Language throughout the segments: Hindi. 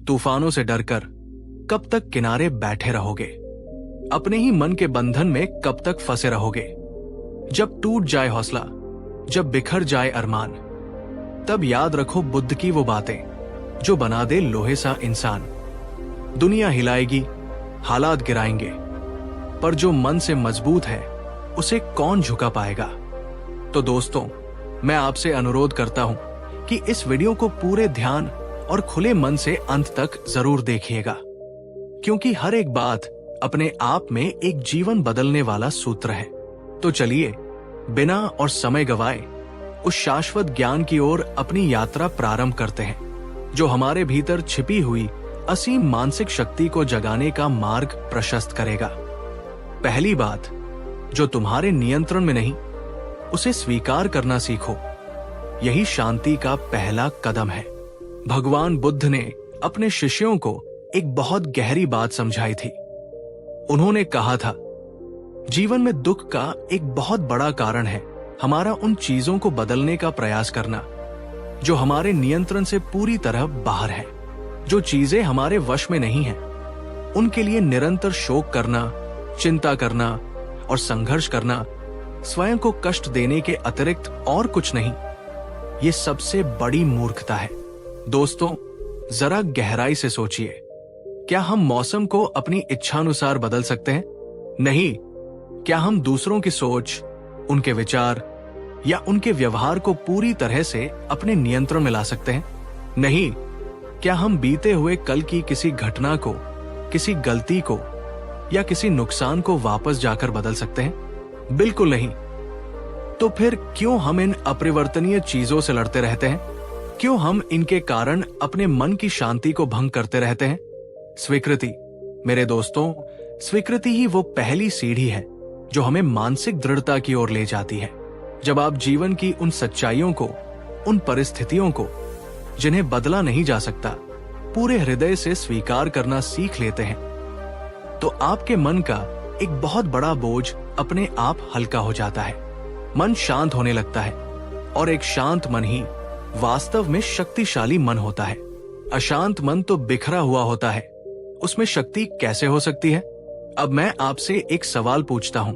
तूफानों से डरकर कब तक किनारे बैठे रहोगे? अपने ही मन के बंधन में कब तक फंसे रहोगे? जब टूट जाए हौसला, जब बिखर जाए अरमान, तब याद रखो बुद्ध की वो बातें जो बना दे लोहे सा इंसान। दुनिया हिलाएगी, हालात गिराएंगे, पर जो मन से मजबूत है उसे कौन झुका पाएगा? तो दोस्तों, मैं आपसे अनुरोध करता हूं कि इस वीडियो को पूरे ध्यान और खुले मन से अंत तक जरूर देखिएगा, क्योंकि हर एक बात अपने आप में एक जीवन बदलने वाला सूत्र है। तो चलिए, बिना और समय गवाए उस शाश्वत ज्ञान की ओर अपनी यात्रा प्रारंभ करते हैं, जो हमारे भीतर छिपी हुई असीम मानसिक शक्ति को जगाने का मार्ग प्रशस्त करेगा। पहली बात, जो तुम्हारे नियंत्रण में नहीं, उसे स्वीकार करना सीखो। यही शांति का पहला कदम है। भगवान बुद्ध ने अपने शिष्यों को एक बहुत गहरी बात समझाई थी। उन्होंने कहा था, जीवन में दुख का एक बहुत बड़ा कारण है हमारा उन चीजों को बदलने का प्रयास करना जो हमारे नियंत्रण से पूरी तरह बाहर है। जो चीजें हमारे वश में नहीं हैं, उनके लिए निरंतर शोक करना, चिंता करना और संघर्ष करना स्वयं को कष्ट देने के अतिरिक्त और कुछ नहीं। ये सबसे बड़ी मूर्खता है। दोस्तों, जरा गहराई से सोचिए, क्या हम मौसम को अपनी इच्छानुसार बदल सकते हैं? नहीं। क्या हम दूसरों की सोच, उनके विचार या उनके व्यवहार को पूरी तरह से अपने नियंत्रण में ला सकते हैं? नहीं। क्या हम बीते हुए कल की किसी घटना को, किसी गलती को या किसी नुकसान को वापस जाकर बदल सकते हैं? बिल्कुल नहीं। तो फिर क्यों हम इन अपरिवर्तनीय चीजों से लड़ते रहते हैं? क्यों हम इनके कारण अपने मन की शांति को भंग करते रहते हैं? स्वीकृति, मेरे दोस्तों, स्वीकृति ही वो पहली सीढ़ी है जो हमें मानसिक दृढ़ता की ओर ले जाती है। जब आप जीवन की उन सच्चाइयों को, उन परिस्थितियों को जिन्हें बदला नहीं जा सकता, पूरे हृदय से स्वीकार करना सीख लेते हैं, तो आपके मन का एक बहुत बड़ा बोझ अपने आप हल्का हो जाता है। मन शांत होने लगता है, और एक शांत मन ही वास्तव में शक्तिशाली मन होता है। अशांत मन तो बिखरा हुआ होता है, उसमें शक्ति कैसे हो सकती है? अब मैं आपसे एक सवाल पूछता हूं,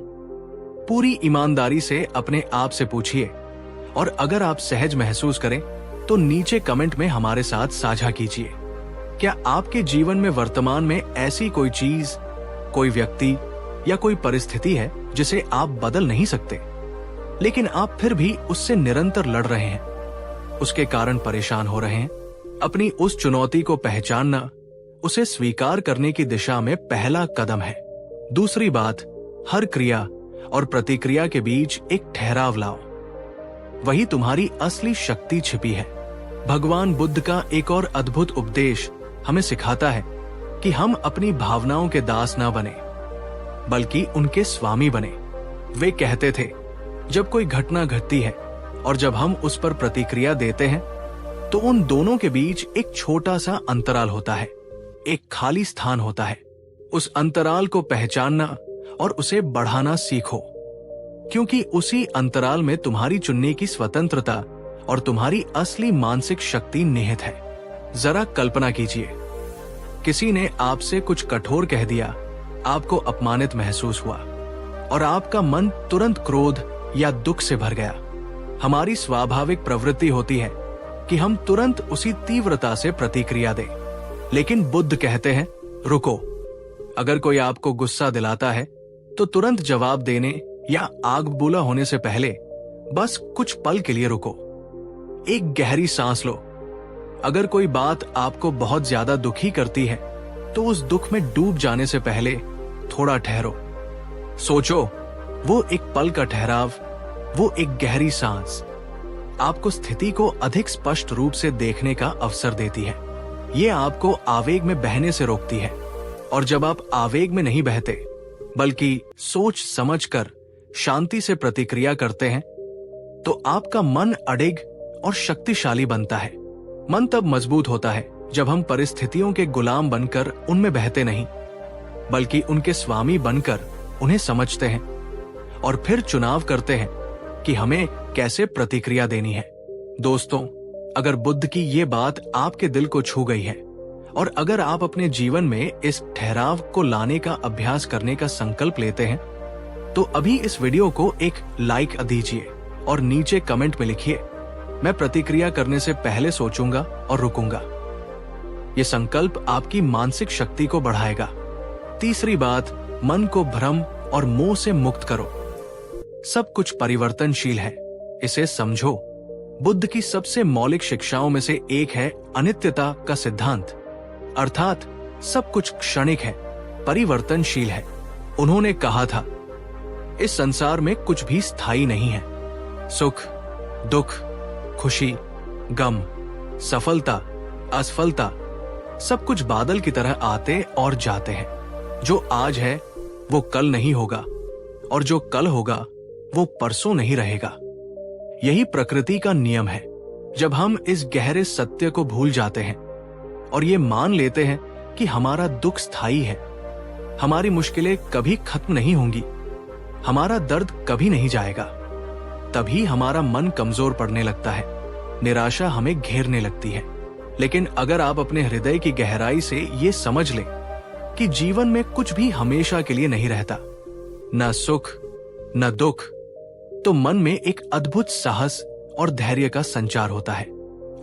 पूरी ईमानदारी से अपने आप से पूछिए, और अगर आप सहज महसूस करें तो नीचे कमेंट में हमारे साथ साझा कीजिए। क्या आपके जीवन में वर्तमान में ऐसी कोई चीज, कोई व्यक्ति या कोई परिस्थिति है जिसे आप बदल नहीं सकते, लेकिन आप फिर भी उससे निरंतर लड़ रहे हैं, उसके कारण परेशान हो रहे हैं? अपनी उस चुनौती को पहचानना उसे स्वीकार करने की दिशा में पहला कदम है। दूसरी बात, हर क्रिया और प्रतिक्रिया के बीच एक ठहराव लाओ। वही तुम्हारी असली शक्ति छिपी है। भगवान बुद्ध का एक और अद्भुत उपदेश हमें सिखाता है कि हम अपनी भावनाओं के दास ना बने, बल्कि उनके स्वामी बने। वे कहते थे, जब कोई घटना घटती है और जब हम उस पर प्रतिक्रिया देते हैं, तो उन दोनों के बीच एक छोटा सा अंतराल होता है, एक खाली स्थान होता है। उस अंतराल को पहचानना और उसे बढ़ाना सीखो, क्योंकि उसी अंतराल में तुम्हारी चुनने की स्वतंत्रता और तुम्हारी असली मानसिक शक्ति निहित है। जरा कल्पना कीजिए, किसी ने आपसे कुछ कठोर कह दिया, आपको अपमानित महसूस हुआ और आपका मन तुरंत क्रोध या दुख से भर गया। हमारी स्वाभाविक प्रवृत्ति होती है कि हम तुरंत उसी तीव्रता से प्रतिक्रिया दें, लेकिन बुद्ध कहते हैं, रुको। अगर कोई आपको गुस्सा दिलाता है तो तुरंत जवाब देने या आग बबूला होने से पहले बस कुछ पल के लिए रुको, एक गहरी सांस लो। अगर कोई बात आपको बहुत ज्यादा दुखी करती है तो उस दुख में डूब जाने से पहले थोड़ा ठहरो, सोचो। वो एक पल का ठहराव, वो एक गहरी सांस आपको स्थिति को अधिक स्पष्ट रूप से देखने का अवसर देती है। ये आपको आवेग में बहने से रोकती है, और जब आप आवेग में नहीं बहते बल्कि सोच समझकर शांति से प्रतिक्रिया करते हैं, तो आपका मन अडिग और शक्तिशाली बनता है। मन तब मजबूत होता है जब हम परिस्थितियों के गुलाम बनकर उनमें बहते नहीं, बल्कि उनके स्वामी बनकर उन्हें समझते हैं और फिर चुनाव करते हैं कि हमें कैसे प्रतिक्रिया देनी है। दोस्तों, अगर बुद्ध की ये बात आपके दिल को छू गई है और अगर आप अपने जीवन में इस ठहराव को लाने का अभ्यास करने का संकल्प लेते हैं तो अभी इस वीडियो को एक लाइक दीजिए और नीचे कमेंट में लिखिए, मैं प्रतिक्रिया करने से पहले सोचूंगा और रुकूंगा। ये संकल्प आपकी मानसिक शक्ति को बढ़ाएगा। तीसरी बात, मन को भ्रम और मोह से मुक्त करो। सब कुछ परिवर्तनशील है, इसे समझो। बुद्ध की सबसे मौलिक शिक्षाओं में से एक है अनित्यता का सिद्धांत, अर्थात सब कुछ क्षणिक है, परिवर्तनशील है। उन्होंने कहा था, इस संसार में कुछ भी स्थायी नहीं है। सुख, दुख, खुशी, गम, सफलता, असफलता, सब कुछ बादल की तरह आते और जाते हैं। जो आज है वो कल नहीं होगा और जो कल होगा वो परसों नहीं रहेगा। यही प्रकृति का नियम है। जब हम इस गहरे सत्य को भूल जाते हैं और ये मान लेते हैं कि हमारा दुख स्थायी है, हमारी मुश्किलें कभी खत्म नहीं होंगी, हमारा दर्द कभी नहीं जाएगा, तभी हमारा मन कमजोर पड़ने लगता है, निराशा हमें घेरने लगती है। लेकिन अगर आप अपने हृदय की गहराई से ये समझ लें कि जीवन में कुछ भी हमेशा के लिए नहीं रहता, न सुख न दुख, तो मन में एक अद्भुत साहस और धैर्य का संचार होता है।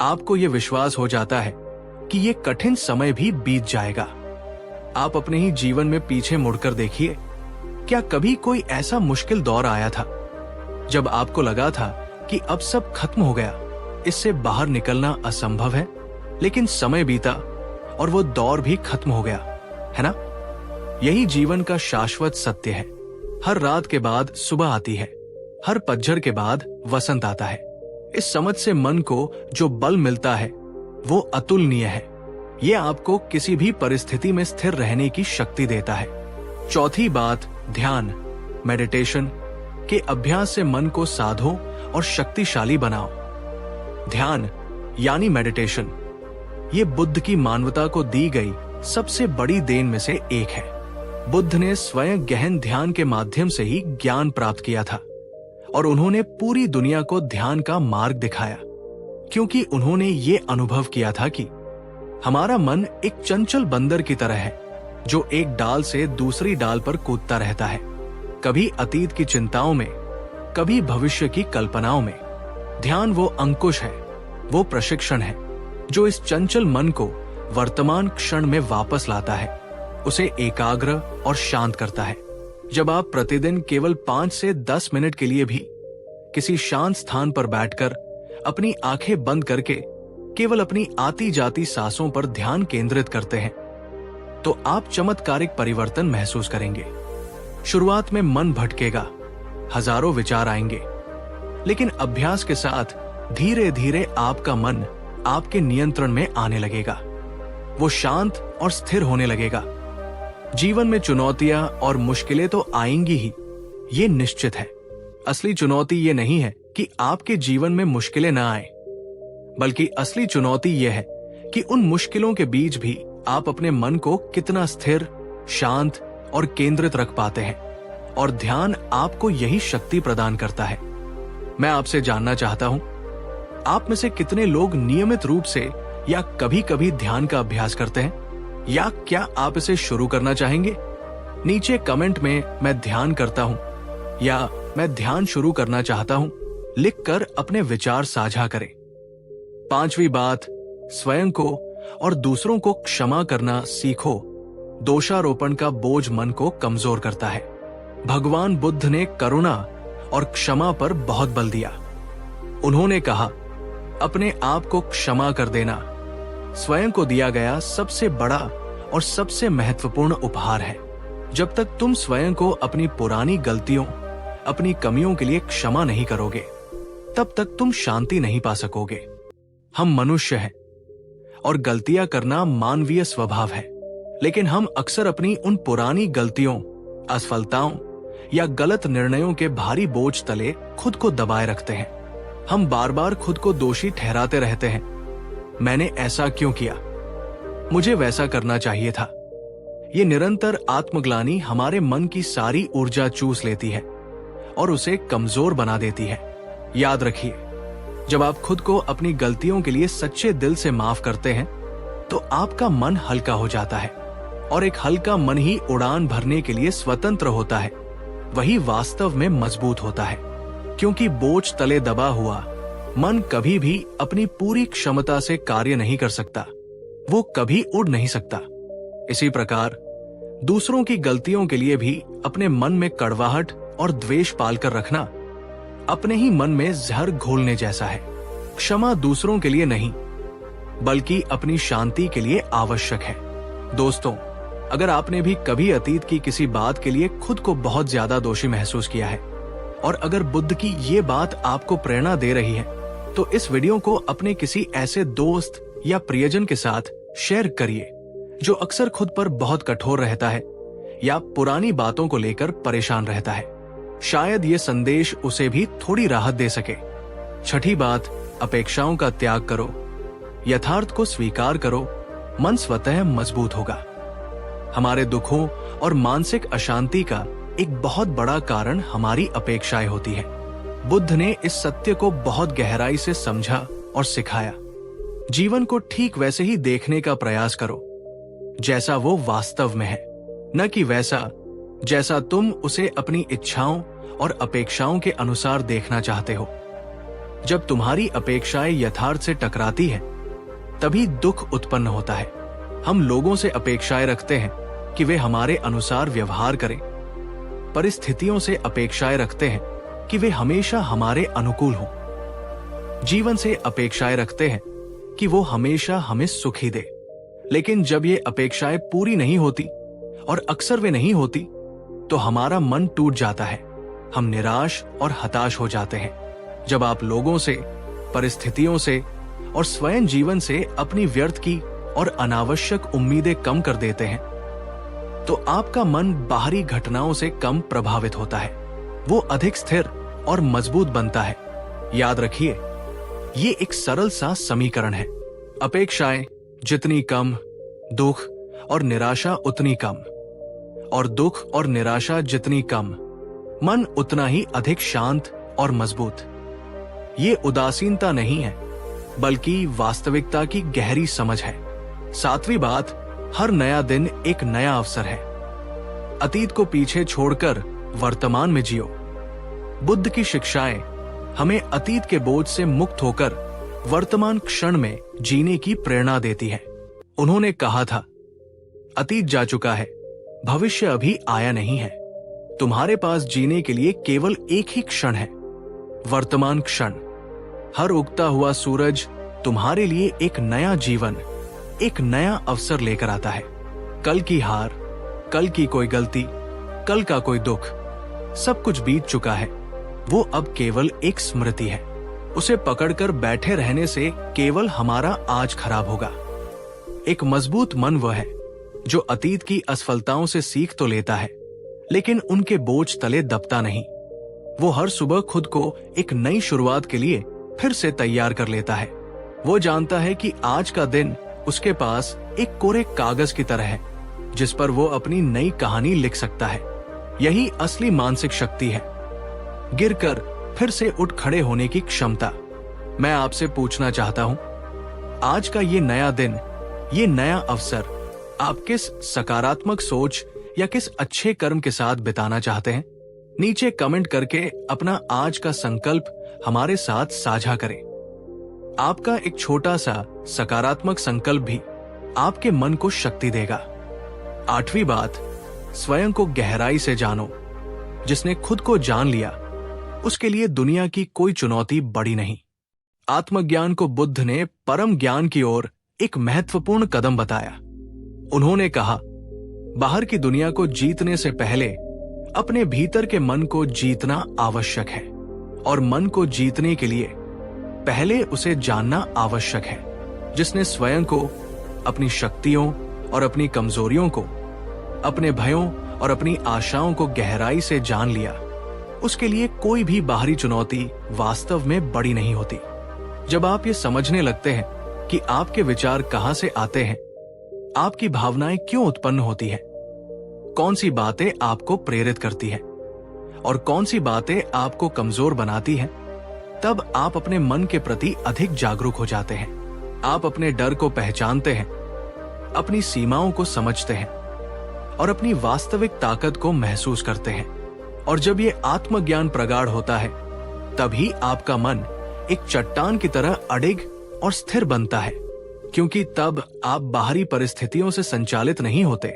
आपको यह विश्वास हो जाता है कि ये कठिन समय भी बीत जाएगा। आप अपने ही जीवन में पीछे मुड़कर देखिए, क्या कभी कोई ऐसा मुश्किल दौर आया था जब आपको लगा था कि अब सब खत्म हो गया, इससे बाहर निकलना असंभव है? लेकिन समय बीता और वो दौर भी खत्म हो गया, है ना? यही जीवन का शाश्वत सत्य है। हर रात के बाद सुबह आती है, हर पतझड़ के बाद वसंत आता है। इस समझ से मन को जो बल मिलता है वो अतुलनीय है। ये आपको किसी भी परिस्थिति में स्थिर रहने की शक्ति देता है। चौथी बात, ध्यान, मेडिटेशन के अभ्यास से मन को साधो और शक्तिशाली बनाओ। ध्यान यानी मेडिटेशन, ये बुद्ध की मानवता को दी गई सबसे बड़ी देन में से एक है। बुद्ध ने स्वयं गहन ध्यान के माध्यम से ही ज्ञान प्राप्त किया था और उन्होंने पूरी दुनिया को ध्यान का मार्ग दिखाया, क्योंकि उन्होंने ये अनुभव किया था कि हमारा मन एक चंचल बंदर की तरह है जो एक डाल से दूसरी डाल पर कूदता रहता है, कभी अतीत की चिंताओं में, कभी भविष्य की कल्पनाओं में। ध्यान वो अंकुश है, वो प्रशिक्षण है जो इस चंचल मन को वर्तमान क्षण में वापस लाता है, उसे एकाग्र और शांत करता है। जब आप प्रतिदिन केवल 5 से 10 मिनट के लिए भी किसी शांत स्थान पर बैठकर अपनी आंखें बंद करके केवल अपनी आती जाती सांसों पर ध्यान केंद्रित करते हैं तो आप चमत्कारिक परिवर्तन महसूस करेंगे। शुरुआत में मन भटकेगा, हजारों विचार आएंगे, लेकिन अभ्यास के साथ धीरे धीरे आपका मन आपके नियंत्रण में आने लगेगा। वो शांत और स्थिर होने लगेगा। जीवन में चुनौतियां और मुश्किलें तो आएंगी ही, ये निश्चित है। असली चुनौती ये नहीं है कि आपके जीवन में मुश्किलें ना आए, बल्कि असली चुनौती यह है कि उन मुश्किलों के बीच भी आप अपने मन को कितना स्थिर, शांत और केंद्रित रख पाते हैं। और ध्यान आपको यही शक्ति प्रदान करता है। मैं आपसे जानना चाहता हूं, आप में से कितने लोग नियमित रूप से या कभी कभी ध्यान का अभ्यास करते हैं, या क्या आप इसे शुरू करना चाहेंगे? नीचे कमेंट में मैं ध्यान करता हूं या मैं ध्यान शुरू करना चाहता हूं लिखकर अपने विचार साझा करें। पांचवी बात, स्वयं को और दूसरों को क्षमा करना सीखो। दोषारोपण का बोझ मन को कमजोर करता है। भगवान बुद्ध ने करुणा और क्षमा पर बहुत बल दिया। उन्होंने कहा, अपने आप को क्षमा कर देना स्वयं को दिया गया सबसे बड़ा और सबसे महत्वपूर्ण उपहार है। जब तक तुम स्वयं को अपनी पुरानी गलतियों, अपनी कमियों के लिए क्षमा नहीं करोगे, तब तक तुम शांति नहीं पा सकोगे। हम मनुष्य हैं और गलतियां करना मानवीय स्वभाव है, लेकिन हम अक्सर अपनी उन पुरानी गलतियों, असफलताओं या गलत निर्णयों के भारी बोझ तले खुद को दबाए रखते हैं। हम बार बार खुद को दोषी ठहराते रहते हैं। मैंने ऐसा क्यों किया? मुझे वैसा करना चाहिए था। ये निरंतर आत्मग्लानि हमारे मन की सारी ऊर्जा चूस लेती है और उसे कमजोर बना देती है। याद रखिए, जब आप खुद को अपनी गलतियों के लिए सच्चे दिल से माफ करते हैं, तो आपका मन हल्का हो जाता है, और एक हल्का मन ही उड़ान भरने के लिए स्वतंत्र होता है। वही वास्तव में मजबूत होता है, क्योंकि बोझ तले दबा हुआ मन कभी भी अपनी पूरी क्षमता से कार्य नहीं कर सकता, वो कभी उड़ नहीं सकता। इसी प्रकार दूसरों की गलतियों के लिए भी अपने मन में कड़वाहट और द्वेष पालकर रखना अपने ही मन में जहर घोलने जैसा है। क्षमा दूसरों के लिए नहीं, बल्कि अपनी शांति के लिए आवश्यक है। दोस्तों, अगर आपने भी कभी अतीत की किसी बात के लिए खुद को बहुत ज्यादा दोषी महसूस किया है, और अगर बुद्ध की ये बात आपको प्रेरणा दे रही है, तो इस वीडियो को अपने किसी ऐसे दोस्त या प्रियजन के साथ शेयर करिए जो अक्सर खुद पर बहुत कठोर रहता है या पुरानी बातों को लेकर परेशान रहता है। शायद ये संदेश उसे भी थोड़ी राहत दे सके। छठी बात, अपेक्षाओं का त्याग करो, यथार्थ को स्वीकार करो, मन स्वतः मजबूत होगा। हमारे दुखों और मानसिक अशांति का एक बहुत बड़ा कारण हमारी अपेक्षाएं होती है। बुद्ध ने इस सत्य को बहुत गहराई से समझा और सिखाया। जीवन को ठीक वैसे ही देखने का प्रयास करो जैसा वो वास्तव में है, न कि वैसा जैसा तुम उसे अपनी इच्छाओं और अपेक्षाओं के अनुसार देखना चाहते हो। जब तुम्हारी अपेक्षाएं यथार्थ से टकराती हैं, तभी दुख उत्पन्न होता है। हम लोगों से अपेक्षाएं रखते हैं कि वे हमारे अनुसार व्यवहार करें, परिस्थितियों से अपेक्षाएं रखते हैं कि वे हमेशा हमारे अनुकूल हों, जीवन से अपेक्षाएं रखते हैं कि वो हमेशा हमें सुखी दे। लेकिन जब ये अपेक्षाएं पूरी नहीं होती, और अक्सर वे नहीं होती, तो हमारा मन टूट जाता है। हम निराश और हताश हो जाते हैं। जब आप लोगों से, परिस्थितियों से और स्वयं जीवन से अपनी व्यर्थ की और अनावश्यक उम्मीदें कम कर देते हैं, तो आपका मन बाहरी घटनाओं से कम प्रभावित होता है। वो अधिक स्थिर और मजबूत बनता है। याद रखिए, ये एक सरल सा समीकरण है। अपेक्षाएं जितनी कम, दुख और निराशा उतनी कम, और दुख और निराशा जितनी कम, मन उतना ही अधिक शांत और मजबूत। ये उदासीनता नहीं है, बल्कि वास्तविकता की गहरी समझ है। सातवीं बात, हर नया दिन एक नया अवसर है। अतीत को पीछे छोड़कर वर्तमान में जियो। बुद्ध की शिक्षाएं हमें अतीत के बोझ से मुक्त होकर वर्तमान क्षण में जीने की प्रेरणा देती है। उन्होंने कहा था, अतीत जा चुका है, भविष्य अभी आया नहीं है। तुम्हारे पास जीने के लिए केवल एक ही क्षण है, वर्तमान क्षण। हर उगता हुआ सूरज तुम्हारे लिए एक नया जीवन, एक नया अवसर लेकर आता है। कल की हार, कल की कोई गलती, कल का कोई दुख, सब कुछ बीत चुका है। वो अब केवल एक स्मृति है। उसे पकड़कर बैठे रहने से केवल हमारा आज खराब होगा। एक मजबूत मन वह है जो अतीत की असफलताओं से सीख तो लेता है, लेकिन उनके बोझ तले दबता नहीं। वो हर सुबह खुद को एक नई शुरुआत के लिए फिर से तैयार कर लेता है। वो जानता है कि आज का दिन उसके पास एक कोरे कागज की तरह है, जिस पर वो अपनी नई कहानी लिख सकता है। यही असली मानसिक शक्ति है, गिरकर फिर से उठ खड़े होने की क्षमता। मैं आपसे पूछना चाहता हूं, आज का ये नया दिन, ये नया अवसर आप किस सकारात्मक सोच या किस अच्छे कर्म के साथ बिताना चाहते हैं? नीचे कमेंट करके अपना आज का संकल्प हमारे साथ साझा करें। आपका एक छोटा सा सकारात्मक संकल्प भी आपके मन को शक्ति देगा। आठवीं बात, स्वयं को गहराई से जानो। जिसने खुद को जान लिया, उसके लिए दुनिया की कोई चुनौती बड़ी नहीं। आत्मज्ञान को बुद्ध ने परम ज्ञान की ओर एक महत्वपूर्ण कदम बताया। उन्होंने कहा, बाहर की दुनिया को जीतने से पहले अपने भीतर के मन को जीतना आवश्यक है, और मन को जीतने के लिए पहले उसे जानना आवश्यक है। जिसने स्वयं को, अपनी शक्तियों और अपनी कमजोरियों को, अपने भयों और अपनी आशाओं को गहराई से जान लिया, उसके लिए कोई भी बाहरी चुनौती वास्तव में बड़ी नहीं होती। जब आप ये समझने लगते हैं कि आपके विचार कहां से आते हैं, आपकी भावनाएं क्यों उत्पन्न होती हैं, कौन सी बातें आपको प्रेरित करती हैं और कौन सी बातें आपको कमजोर बनाती हैं, तब आप अपने मन के प्रति अधिक जागरूक हो जाते हैं। आप अपने डर को पहचानते हैं अपनी सीमाओं को समझते हैं और अपनी वास्तविक ताकत को महसूस करते हैं। और जब ये आत्मज्ञान प्रगाढ़ होता है, तभी आपका मन एक चट्टान की तरह अडिग और स्थिर बनता है, क्योंकि तब आप बाहरी परिस्थितियों से संचालित नहीं होते,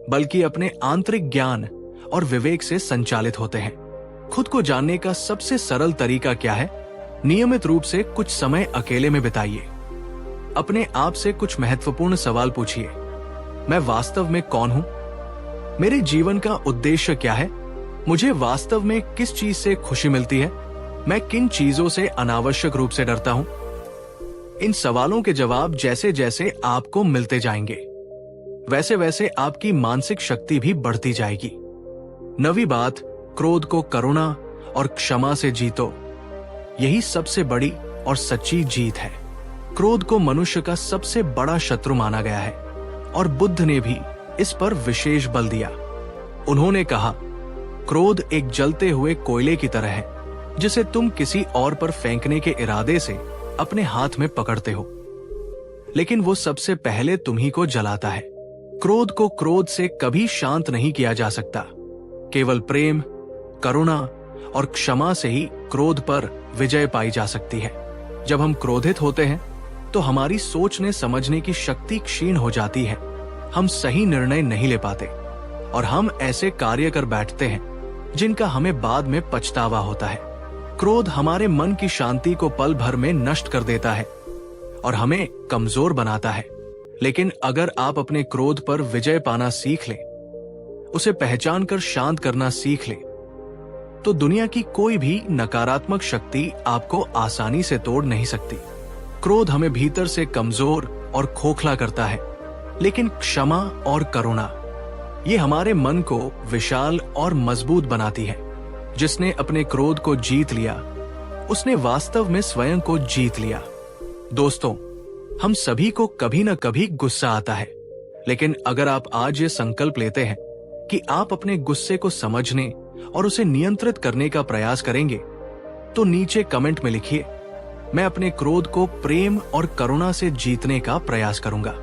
बल्कि अपने आंतरिक ज्ञान और विवेक से संचालित होते हैं। खुद को जानने का सबसे सरल तरीका क्या है? नियमित रूप से कुछ समय अकेले में बिताइए। अपने आप से कुछ महत्वपूर्ण सवाल पूछिए। मैं वास्तव में कौन हूं? मेरे जीवन का उद्देश्य क्या है? मुझे वास्तव में किस चीज से खुशी मिलती है? मैं किन चीजों से अनावश्यक रूप से डरता हूं? इन सवालों के जवाब जैसे जैसे आपको मिलते जाएंगे, वैसे वैसे आपकी मानसिक शक्ति भी बढ़ती जाएगी। नवी बात, क्रोध को करुणा और क्षमा से जीतो। यही सबसे बड़ी और सच्ची जीत है। क्रोध को मनुष्य का सबसे बड़ा शत्रु माना गया है और बुद्ध ने भी इस पर विशेष बल दिया। उन्होंने कहा, क्रोध एक जलते हुए कोयले की तरह है, जिसे तुम किसी और पर फेंकने के इरादे से अपने हाथ में पकड़ते हो, लेकिन वो सबसे पहले तुम्ही को जलाता है। क्रोध को क्रोध से कभी शांत नहीं किया जा सकता। केवल प्रेम, करुणा और क्षमा से ही क्रोध पर विजय पाई जा सकती है। जब हम क्रोधित होते हैं तो हमारी सोचने समझने की शक्ति क्षीण हो जाती है। हम सही निर्णय नहीं ले पाते और हम ऐसे कार्य कर बैठते हैं जिनका हमें बाद में पछतावा होता है। क्रोध हमारे मन की शांति को पल भर में नष्ट कर देता है और हमें कमजोर बनाता है। लेकिन अगर आप अपने क्रोध पर विजय पाना सीख लें, उसे पहचान कर शांत करना सीख लें, तो दुनिया की कोई भी नकारात्मक शक्ति आपको आसानी से तोड़ नहीं सकती। क्रोध हमें भीतर से कमजोर और खोखला करता है, लेकिन क्षमा और करुणा ये हमारे मन को विशाल और मजबूत बनाती है। जिसने अपने क्रोध को जीत लिया, उसने वास्तव में स्वयं को जीत लिया। दोस्तों, हम सभी को कभी न कभी गुस्सा आता है, लेकिन अगर आप आज ये संकल्प लेते हैं कि आप अपने गुस्से को समझने और उसे नियंत्रित करने का प्रयास करेंगे, तो नीचे कमेंट में लिखिए, मैं अपने क्रोध को प्रेम और करुणा से जीतने का प्रयास करूंगा।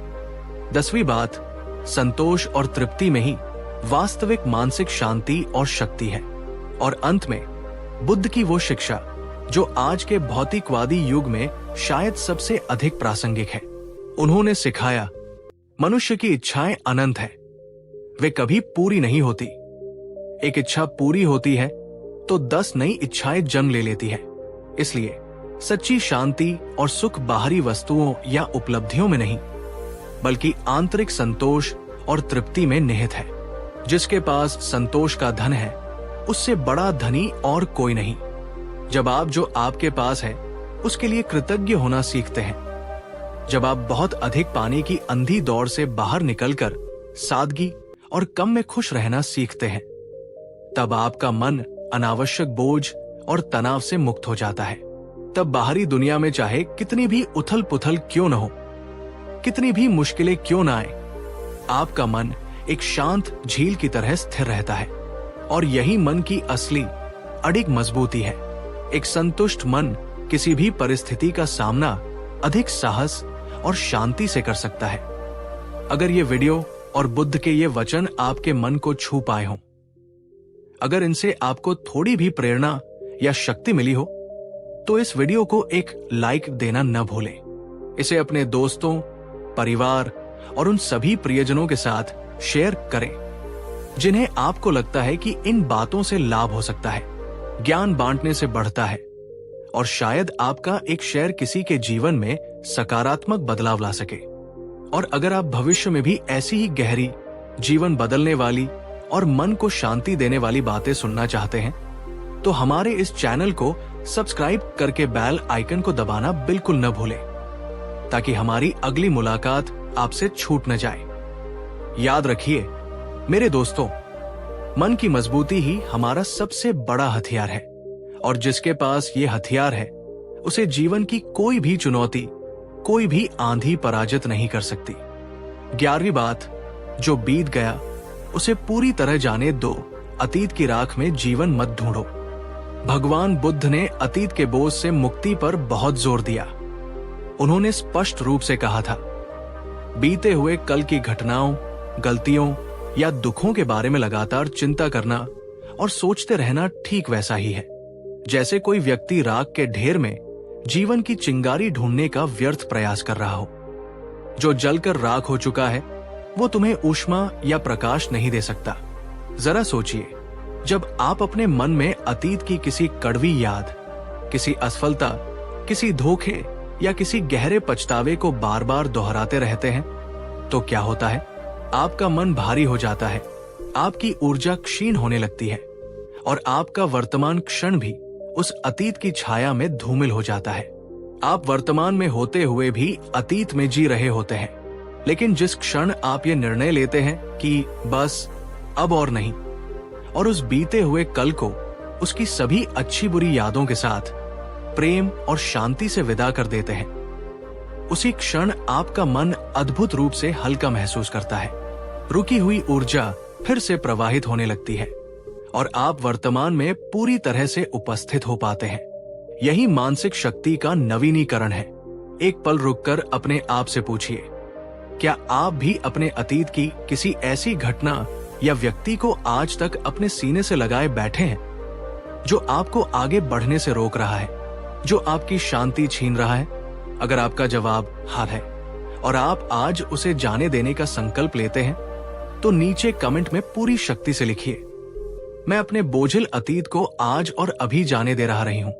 10वीं बात, संतोष और तृप्ति में ही वास्तविक मानसिक शांति और शक्ति है। और अंत में बुद्ध की वो शिक्षा जो आज के भौतिकवादी युग में शायद सबसे अधिक प्रासंगिक है। उन्होंने सिखाया, मनुष्य की इच्छाएं अनंत है, वे कभी पूरी नहीं होती। एक इच्छा पूरी होती है तो 10 नई इच्छाएं जन्म ले लेती है। इसलिए सच्ची शांति और सुख बाहरी वस्तुओं या उपलब्धियों में नहीं, बल्कि आंतरिक संतोष और तृप्ति में निहित है। जिसके पास संतोष का धन है, उससे बड़ा धनी और कोई नहीं। जब आप जो आपके पास है उसके लिए कृतज्ञ होना सीखते हैं, जब आप बहुत अधिक पाने की अंधी दौड़ से बाहर निकलकर सादगी और कम में खुश रहना सीखते हैं, तब आपका मन अनावश्यक बोझ और तनाव से मुक्त हो जाता है। तब बाहरी दुनिया में चाहे कितनी भी उथल पुथल क्यों न हो, कितनी भी मुश्किलें क्यों न आए, आपका मन एक शांत झील की तरह स्थिर रहता है। और यही मन की असली अडिग मजबूती है। एक संतुष्ट मन किसी भी परिस्थिति का सामना अधिक साहस और शांति से कर सकता है। अगर ये वीडियो और बुद्ध के ये वचन आपके मन को छू पाए हों, अगर इनसे आपको थोड़ी भी प्रेरणा या शक्ति मिली हो, तो इस वीडियो को एक लाइक देना न भूलें। इसे अपने दोस्तों, परिवार और उन सभी प्रियजनों के साथ शेयर करें जिन्हें आपको लगता है कि इन बातों से लाभ हो सकता है। ज्ञान बांटने से बढ़ता है और शायद आपका एक शेयर किसी के जीवन में सकारात्मक बदलाव ला सके। और अगर आप भविष्य में भी ऐसी ही गहरी, जीवन बदलने वाली और मन को शांति देने वाली बातें सुनना चाहते हैं, तो हमारे इस चैनल को सब्सक्राइब करके बेल आइकन को दबाना बिल्कुल न भूलें, ताकि हमारी अगली मुलाकात आपसे छूट न जाए। याद रखिए मेरे दोस्तों, मन की मजबूती ही हमारा सबसे बड़ा हथियार है, और जिसके पास ये हथियार है उसे जीवन की कोई भी चुनौती, कोई भी आंधी पराजित नहीं कर सकती। 11वीं बात, जो बीत गया उसे पूरी तरह जाने दो, अतीत की राख में जीवन मत ढूंढो। भगवान बुद्ध ने अतीत के बोझ से मुक्ति पर बहुत जोर दिया। उन्होंने स्पष्ट रूप से कहा था, बीते हुए कल की घटनाओं, गलतियों या दुखों के बारे में लगातार चिंता करना और सोचते रहना ठीक वैसा ही है जैसे कोई व्यक्ति राख के ढेर में जीवन की चिंगारी ढूंढने का व्यर्थ प्रयास कर रहा हो। जो जलकर राख हो चुका है वो तुम्हें ऊष्मा या प्रकाश नहीं दे सकता। जरा सोचिए, जब आप अपने मन में अतीत की किसी कड़वी याद, किसी असफलता, किसी धोखे या किसी गहरे पछतावे को बार बार दोहराते रहते हैं तो क्या होता है? आपका मन भारी हो जाता है, आपकी ऊर्जा क्षीण होने लगती है और आपका वर्तमान क्षण भी उस अतीत की छाया में धूमिल हो जाता है। आप वर्तमान में होते हुए भी अतीत में जी रहे होते हैं, लेकिन जिस क्षण आप ये निर्णय लेते हैं कि बस अब और नहीं, और उस बीते हुए कल को उसकी सभी अच्छी बुरी यादों के साथ प्रेम और शांति से विदा कर देते हैं, उसी क्षण आपका मन अद्भुत रूप से हल्का महसूस करता है। रुकी हुई ऊर्जा फिर से प्रवाहित होने लगती है और आप वर्तमान में पूरी तरह से उपस्थित हो पाते हैं। यही मानसिक शक्ति का नवीनीकरण है। एक पल रुककर अपने आप से पूछिए, क्या आप भी अपने अतीत की किसी ऐसी घटना या व्यक्ति को आज तक अपने सीने से लगाए बैठे हैं जो आपको आगे बढ़ने से रोक रहा है, जो आपकी शांति छीन रहा है? अगर आपका जवाब हाँ है और आप आज उसे जाने देने का संकल्प लेते हैं तो नीचे कमेंट में पूरी शक्ति से लिखिए, मैं अपने बोझिल अतीत को आज और अभी जाने दे रही हूं।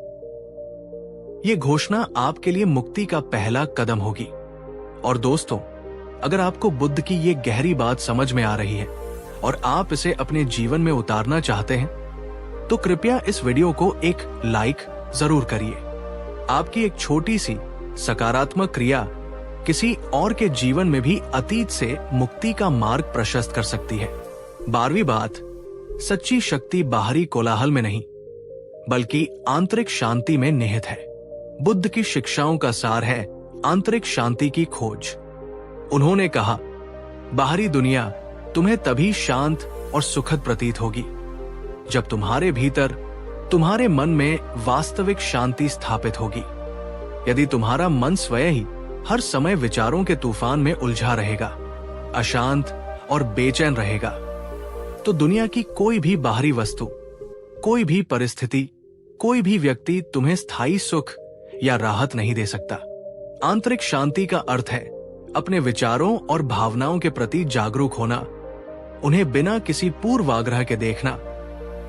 यह घोषणा आपके लिए मुक्ति का पहला कदम होगी। और दोस्तों, अगर आपको बुद्ध की ये गहरी बात समझ में आ रही है और आप इसे अपने जीवन में उतारना चाहते हैं तो कृपया इस वीडियो को एक लाइक जरूर करिए। आपकी एक छोटी सी सकारात्मक क्रिया किसी और के जीवन में भी अतीत से मुक्ति का मार्ग प्रशस्त कर सकती है। 12वीं बात, सच्ची शक्ति बाहरी कोलाहल में नहीं बल्कि आंतरिक शांति में निहित है। बुद्ध की शिक्षाओं का सार है आंतरिक शांति की खोज। उन्होंने कहा, बाहरी दुनिया तुम्हें तभी शांत और सुखद प्रतीत होगी जब तुम्हारे भीतर, तुम्हारे मन में वास्तविक शांति स्थापित होगी। यदि तुम्हारा मन स्वयं ही हर समय विचारों के तूफान में उलझा रहेगा, अशांत और बेचैन रहेगा, तो दुनिया की कोई भी बाहरी वस्तु, कोई भी परिस्थिति, कोई भी व्यक्ति तुम्हें स्थायी सुख या राहत नहीं दे सकता। आंतरिक शांति का अर्थ है अपने विचारों और भावनाओं के प्रति जागरूक होना, उन्हें बिना किसी पूर्वाग्रह के देखना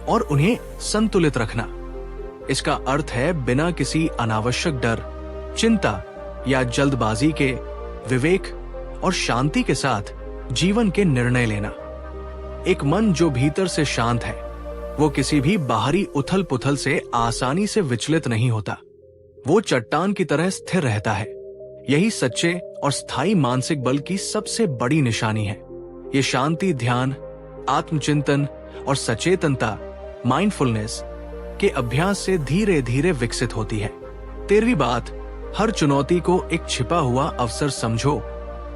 और उन्हें संतुलित रखना। इसका अर्थ है बिना किसी अनावश्यक डर, चिंता या जल्दबाजी के विवेक और शांति के साथ जीवन के निर्णय लेना। एक मन जो भीतर से शांत है वो किसी भी बाहरी उथल पुथल से आसानी से विचलित नहीं होता। वो चट्टान की तरह स्थिर रहता है। यही सच्चे और स्थायी मानसिक बल की सबसे बड़ी निशानी है। ये शांति ध्यान, आत्मचिंतन और सचेतनता, माइंडफुलनेस के अभ्यास से धीरे धीरे विकसित होती है। 13वीं बात, हर चुनौती को एक छिपा हुआ अवसर समझो।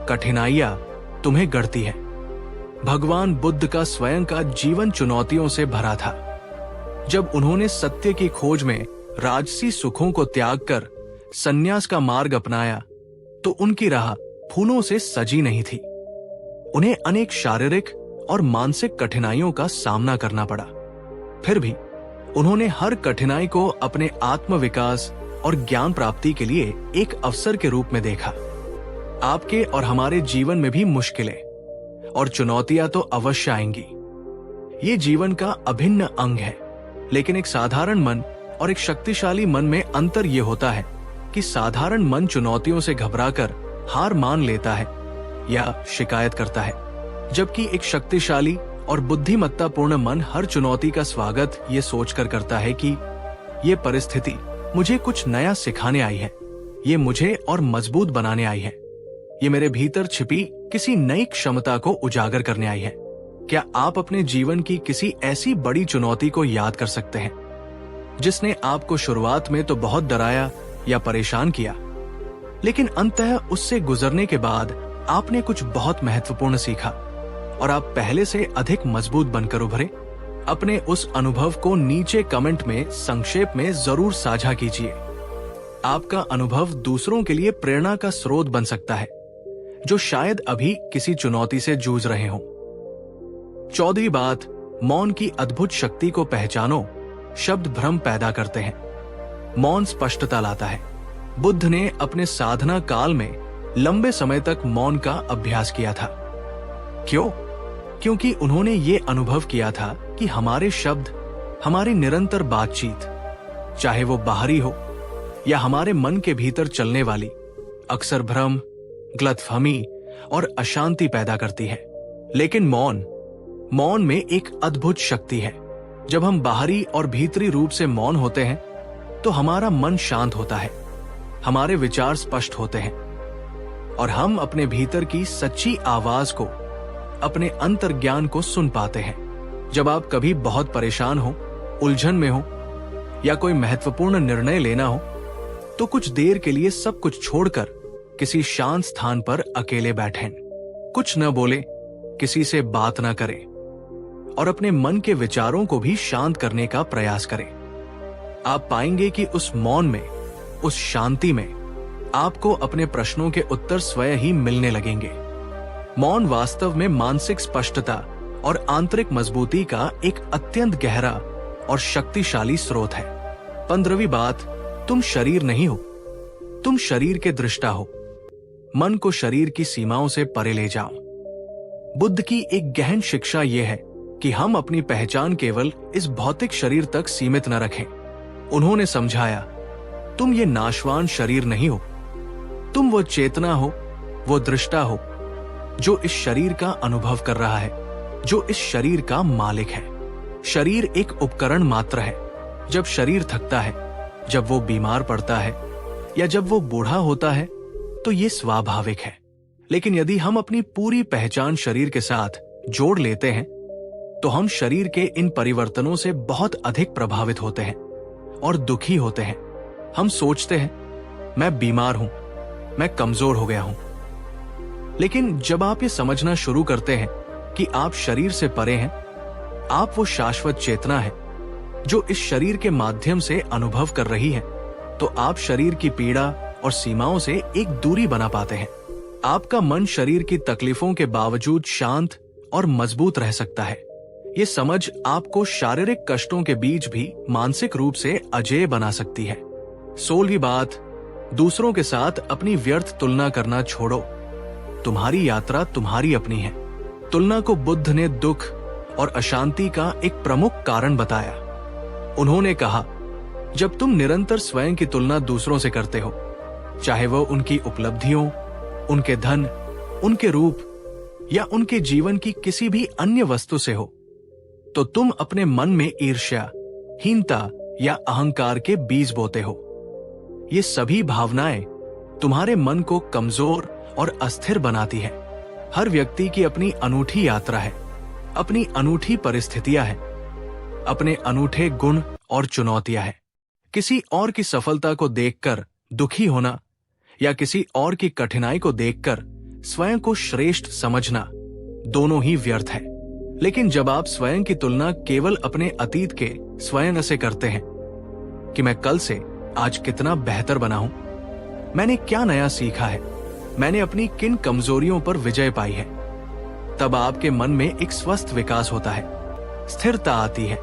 कठिनाइयां तुम्हें गढ़ती है। भगवान बुद्ध का स्वयं का जीवन चुनौतियों से भरा था। जब उन्होंने सत्य की खोज में राजसी सुखों को त्याग कर संन्यास का मार्ग अपनाया तो उनकी राह फूलों से सजी नहीं थी। उन्हें अनेक शारीरिक और मानसिक कठिनाइयों का सामना करना पड़ा। फिर भी उन्होंने हर कठिनाई को अपने आत्मविकास और ज्ञान प्राप्ति के लिए एक अवसर के रूप में देखा। आपके और हमारे जीवन में भी मुश्किलें और चुनौतियां तो अवश्य आएंगी। ये जीवन का अभिन्न अंग है, लेकिन एक साधारण मन और एक शक्तिशाली मन में अंतर ये होता है कि साधारण मन चुनौतियों से घबराकर हार मान लेता है या शिकायत करता है, जबकि एक शक्तिशाली और बुद्धिमत्तापूर्ण मन हर चुनौती का स्वागत ये सोचकर करता है कि ये परिस्थिति मुझे कुछ नया सिखाने आई है, ये मुझे और मजबूत बनाने आई है, ये मेरे भीतर छिपी किसी नई क्षमता को उजागर करने आई है। क्या आप अपने जीवन की किसी ऐसी बड़ी चुनौती को याद कर सकते हैं जिसने आपको शुरुआत में तो बहुत डराया या परेशान किया, लेकिन अंततः उससे गुजरने के बाद आपने कुछ बहुत महत्वपूर्ण सीखा और आप पहले से अधिक मजबूत बनकर उभरे? अपने उस अनुभव को नीचे कमेंट में संक्षेप में जरूर साझा कीजिए। आपका अनुभव दूसरों के लिए प्रेरणा का स्रोत बन सकता है। जो शायद अभी किसी चुनौती से जूझ रहे हों। 14वीं बात, मौन की अद्भुत शक्ति को पहचानो। शब्द भ्रम पैदा करते हैं, मौन स्पष्टता लाता है। बुद्ध ने अपने साधना काल में लंबे समय तक मौन का अभ्यास किया था। क्यों? क्योंकि उन्होंने ये अनुभव किया था कि हमारे शब्द, हमारी निरंतर बातचीत, चाहे वो बाहरी हो या हमारे मन के भीतर चलने वाली, अक्सर भ्रम, गलतफहमी और अशांति पैदा करती है। लेकिन मौन में एक अद्भुत शक्ति है। जब हम बाहरी और भीतरी रूप से मौन होते हैं तो हमारा मन शांत होता है, हमारे विचार स्पष्ट होते हैं और हम अपने भीतर की सच्ची आवाज को, अपने अंतर्ज्ञान को सुन पाते हैं। जब आप कभी बहुत परेशान हो, उलझन में हो या कोई महत्वपूर्ण निर्णय लेना हो तो कुछ देर के लिए सब कुछ छोड़कर किसी शांत स्थान पर अकेले बैठें। कुछ न बोले, किसी से बात न करें और अपने मन के विचारों को भी शांत करने का प्रयास करें। आप पाएंगे कि उस मौन में, उस शांति में आपको अपने प्रश्नों के उत्तर स्वयं ही मिलने लगेंगे। मौन वास्तव में मानसिक स्पष्टता और आंतरिक मजबूती का एक अत्यंत गहरा और शक्तिशाली स्रोत है। 15वीं बात, तुम शरीर नहीं हो, तुम शरीर के दृष्टा हो। मन को शरीर की सीमाओं से परे ले जाओ। बुद्ध की एक गहन शिक्षा यह है कि हम अपनी पहचान केवल इस भौतिक शरीर तक सीमित न रखें। उन्होंने समझाया, तुम ये नाशवान शरीर नहीं हो, तुम वो चेतना हो, वो दृष्टा हो जो इस शरीर का अनुभव कर रहा है, जो इस शरीर का मालिक है। शरीर एक उपकरण मात्र है। जब शरीर थकता है, जब वो बीमार पड़ता है या जब वो बूढ़ा होता है तो ये स्वाभाविक है। लेकिन यदि हम अपनी पूरी पहचान शरीर के साथ जोड़ लेते हैं तो हम शरीर के इन परिवर्तनों से बहुत अधिक प्रभावित होते हैं और दुखी होते हैं। हम सोचते हैं, मैं बीमार हूं, मैं कमजोर हो गया हूं। लेकिन जब आप ये समझना शुरू करते हैं कि आप शरीर से परे हैं, आप वो शाश्वत चेतना है जो इस शरीर के माध्यम से अनुभव कर रही है, तो आप शरीर की पीड़ा और सीमाओं से एक दूरी बना पाते हैं। आपका मन शरीर की तकलीफों के बावजूद शांत और मजबूत रह सकता है। ये समझ आपको शारीरिक कष्टों के बीच भी मानसिक रूप से अजेय बना सकती है। 16वीं बात, दूसरों के साथ अपनी व्यर्थ तुलना करना छोड़ो। तुम्हारी यात्रा तुम्हारी अपनी है। तुलना को बुद्ध ने दुख और अशांति का एक प्रमुख कारण बताया। उन्होंने कहा, जब तुम निरंतर स्वयं की तुलना दूसरों से करते हो, चाहे वो उनकी उपलब्धियों, उनके धन, उनके रूप या उनके जीवन की किसी भी अन्य वस्तु से हो, तो तुम अपने मन में ईर्ष्या, हीनता या अहंकार के बीज बोते हो। ये सभी भावनाएं तुम्हारे मन को कमजोर और अस्थिर बनाती है। हर व्यक्ति की अपनी अनूठी यात्रा है, अपनी अनूठी परिस्थितियां हैं, अपने अनूठे गुण और चुनौतियां हैं। किसी और की सफलता को देखकर दुखी होना या किसी और की कठिनाई को देखकर स्वयं को श्रेष्ठ समझना, दोनों ही व्यर्थ है। लेकिन जब आप स्वयं की तुलना केवल अपने अतीत के स्वयं से करते हैं कि मैं कल से आज कितना बेहतर बना हूं, मैंने क्या नया सीखा है, मैंने अपनी किन कमजोरियों पर विजय पाई है, तब आपके मन में एक स्वस्थ विकास होता है, स्थिरता आती है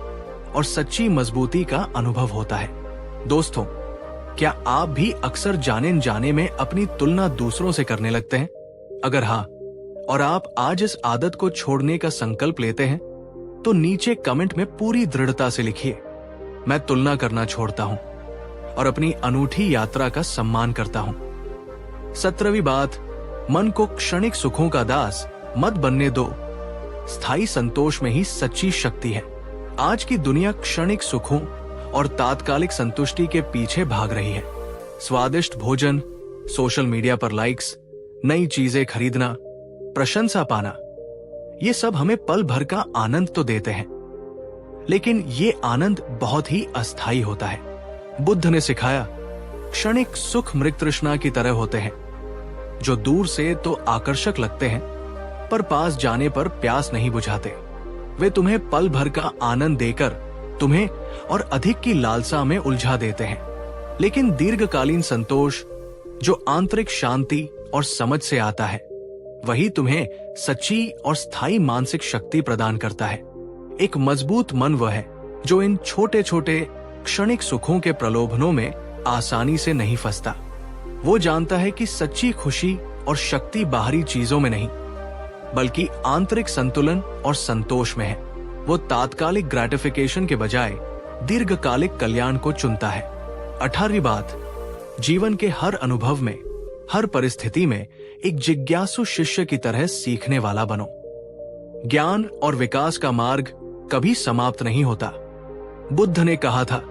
और सच्ची मजबूती का अनुभव होता है। दोस्तों, क्या आप भी अक्सर जाने न जाने में अपनी तुलना दूसरों से करने लगते हैं? अगर हाँ, और आप आज इस आदत को छोड़ने का संकल्प लेते हैं, तो नीचे कमेंट में पूरी दृढ़ता से लिखिए, मैं तुलना करना छोड़ता हूं और अपनी अनूठी यात्रा का सम्मान करता हूं। 17वीं बात, मन को क्षणिक सुखों का दास मत बनने दो। स्थायी संतोष में ही सच्ची शक्ति है। आज की दुनिया क्षणिक सुखों और तात्कालिक संतुष्टि के पीछे भाग रही है। स्वादिष्ट भोजन, सोशल मीडिया पर लाइक्स, नई चीजें खरीदना, प्रशंसा पाना, ये सब हमें पल भर का आनंद तो देते हैं, लेकिन ये आनंद बहुत ही अस्थायी होता है। बुद्ध ने सिखाया, क्षणिक सुख मृग तृष्णा की तरह होते हैं, जो दूर से तो आकर्षक लगते हैं पर पास जाने पर प्यास नहीं बुझाते। वे तुम्हें पल भर का आनंद देकर तुम्हें और अधिक की लालसा में उलझा देते हैं, लेकिन दीर्घकालीन संतोष जो आंतरिक शांति और समझ से आता है, वही तुम्हें सच्ची और स्थायी मानसिक शक्ति प्रदान करता है। एक मजबूत मन वह है जो इन छोटे छोटे क्षणिक सुखों के प्रलोभनों में आसानी से नहीं फंसता। वो जानता है कि सच्ची खुशी और शक्ति बाहरी चीजों में नहीं, बल्कि आंतरिक संतुलन और संतोष में है। वो तात्कालिक ग्रेटिफिकेशन के बजाय दीर्घकालिक कल्याण को चुनता है। 18वीं बात, जीवन के हर अनुभव में, हर परिस्थिति में एक जिज्ञासु शिष्य की तरह सीखने वाला बनो। ज्ञान और विकास का मार्ग कभी समाप्त नहीं होता। बुद्ध ने कहा था,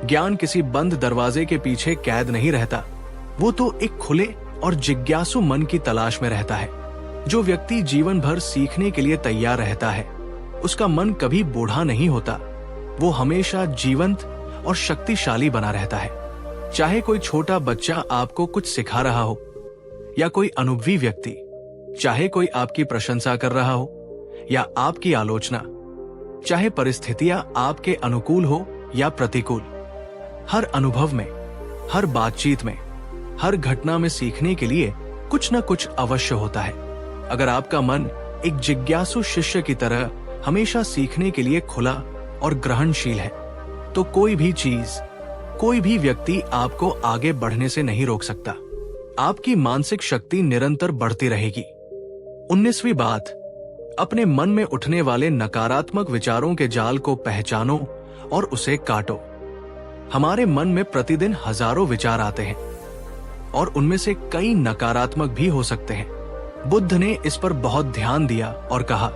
ज्ञान किसी बंद दरवाजे के पीछे कैद नहीं रहता, वो तो एक खुले और जिज्ञासु मन की तलाश में रहता है। जो व्यक्ति जीवन भर सीखने के लिए तैयार रहता है, उसका मन कभी बूढ़ा नहीं होता। वो हमेशा जीवंत और शक्तिशाली बना रहता है। चाहे कोई छोटा बच्चा आपको कुछ सिखा रहा हो या कोई अनुभवी व्यक्ति, चाहे कोई आपकी प्रशंसा कर रहा हो या आपकी आलोचना, चाहे परिस्थितियां आपके अनुकूल हो या प्रतिकूल, हर अनुभव में, हर बातचीत में, हर घटना में सीखने के लिए कुछ न कुछ अवश्य होता है। अगर आपका मन एक जिज्ञासु शिष्य की तरह हमेशा सीखने के लिए खुला और ग्रहणशील है, तो कोई भी चीज, कोई भी व्यक्ति आपको आगे बढ़ने से नहीं रोक सकता। आपकी मानसिक शक्ति निरंतर बढ़ती रहेगी। 19वीं बात, अपने मन में उठने वाले नकारात्मक विचारों के जाल को पहचानो और उसे काटो। हमारे मन में प्रतिदिन हजारों विचार आते हैं और उनमें से कई नकारात्मक भी हो सकते हैं। बुद्ध ने इस पर बहुत ध्यान दिया और कहा,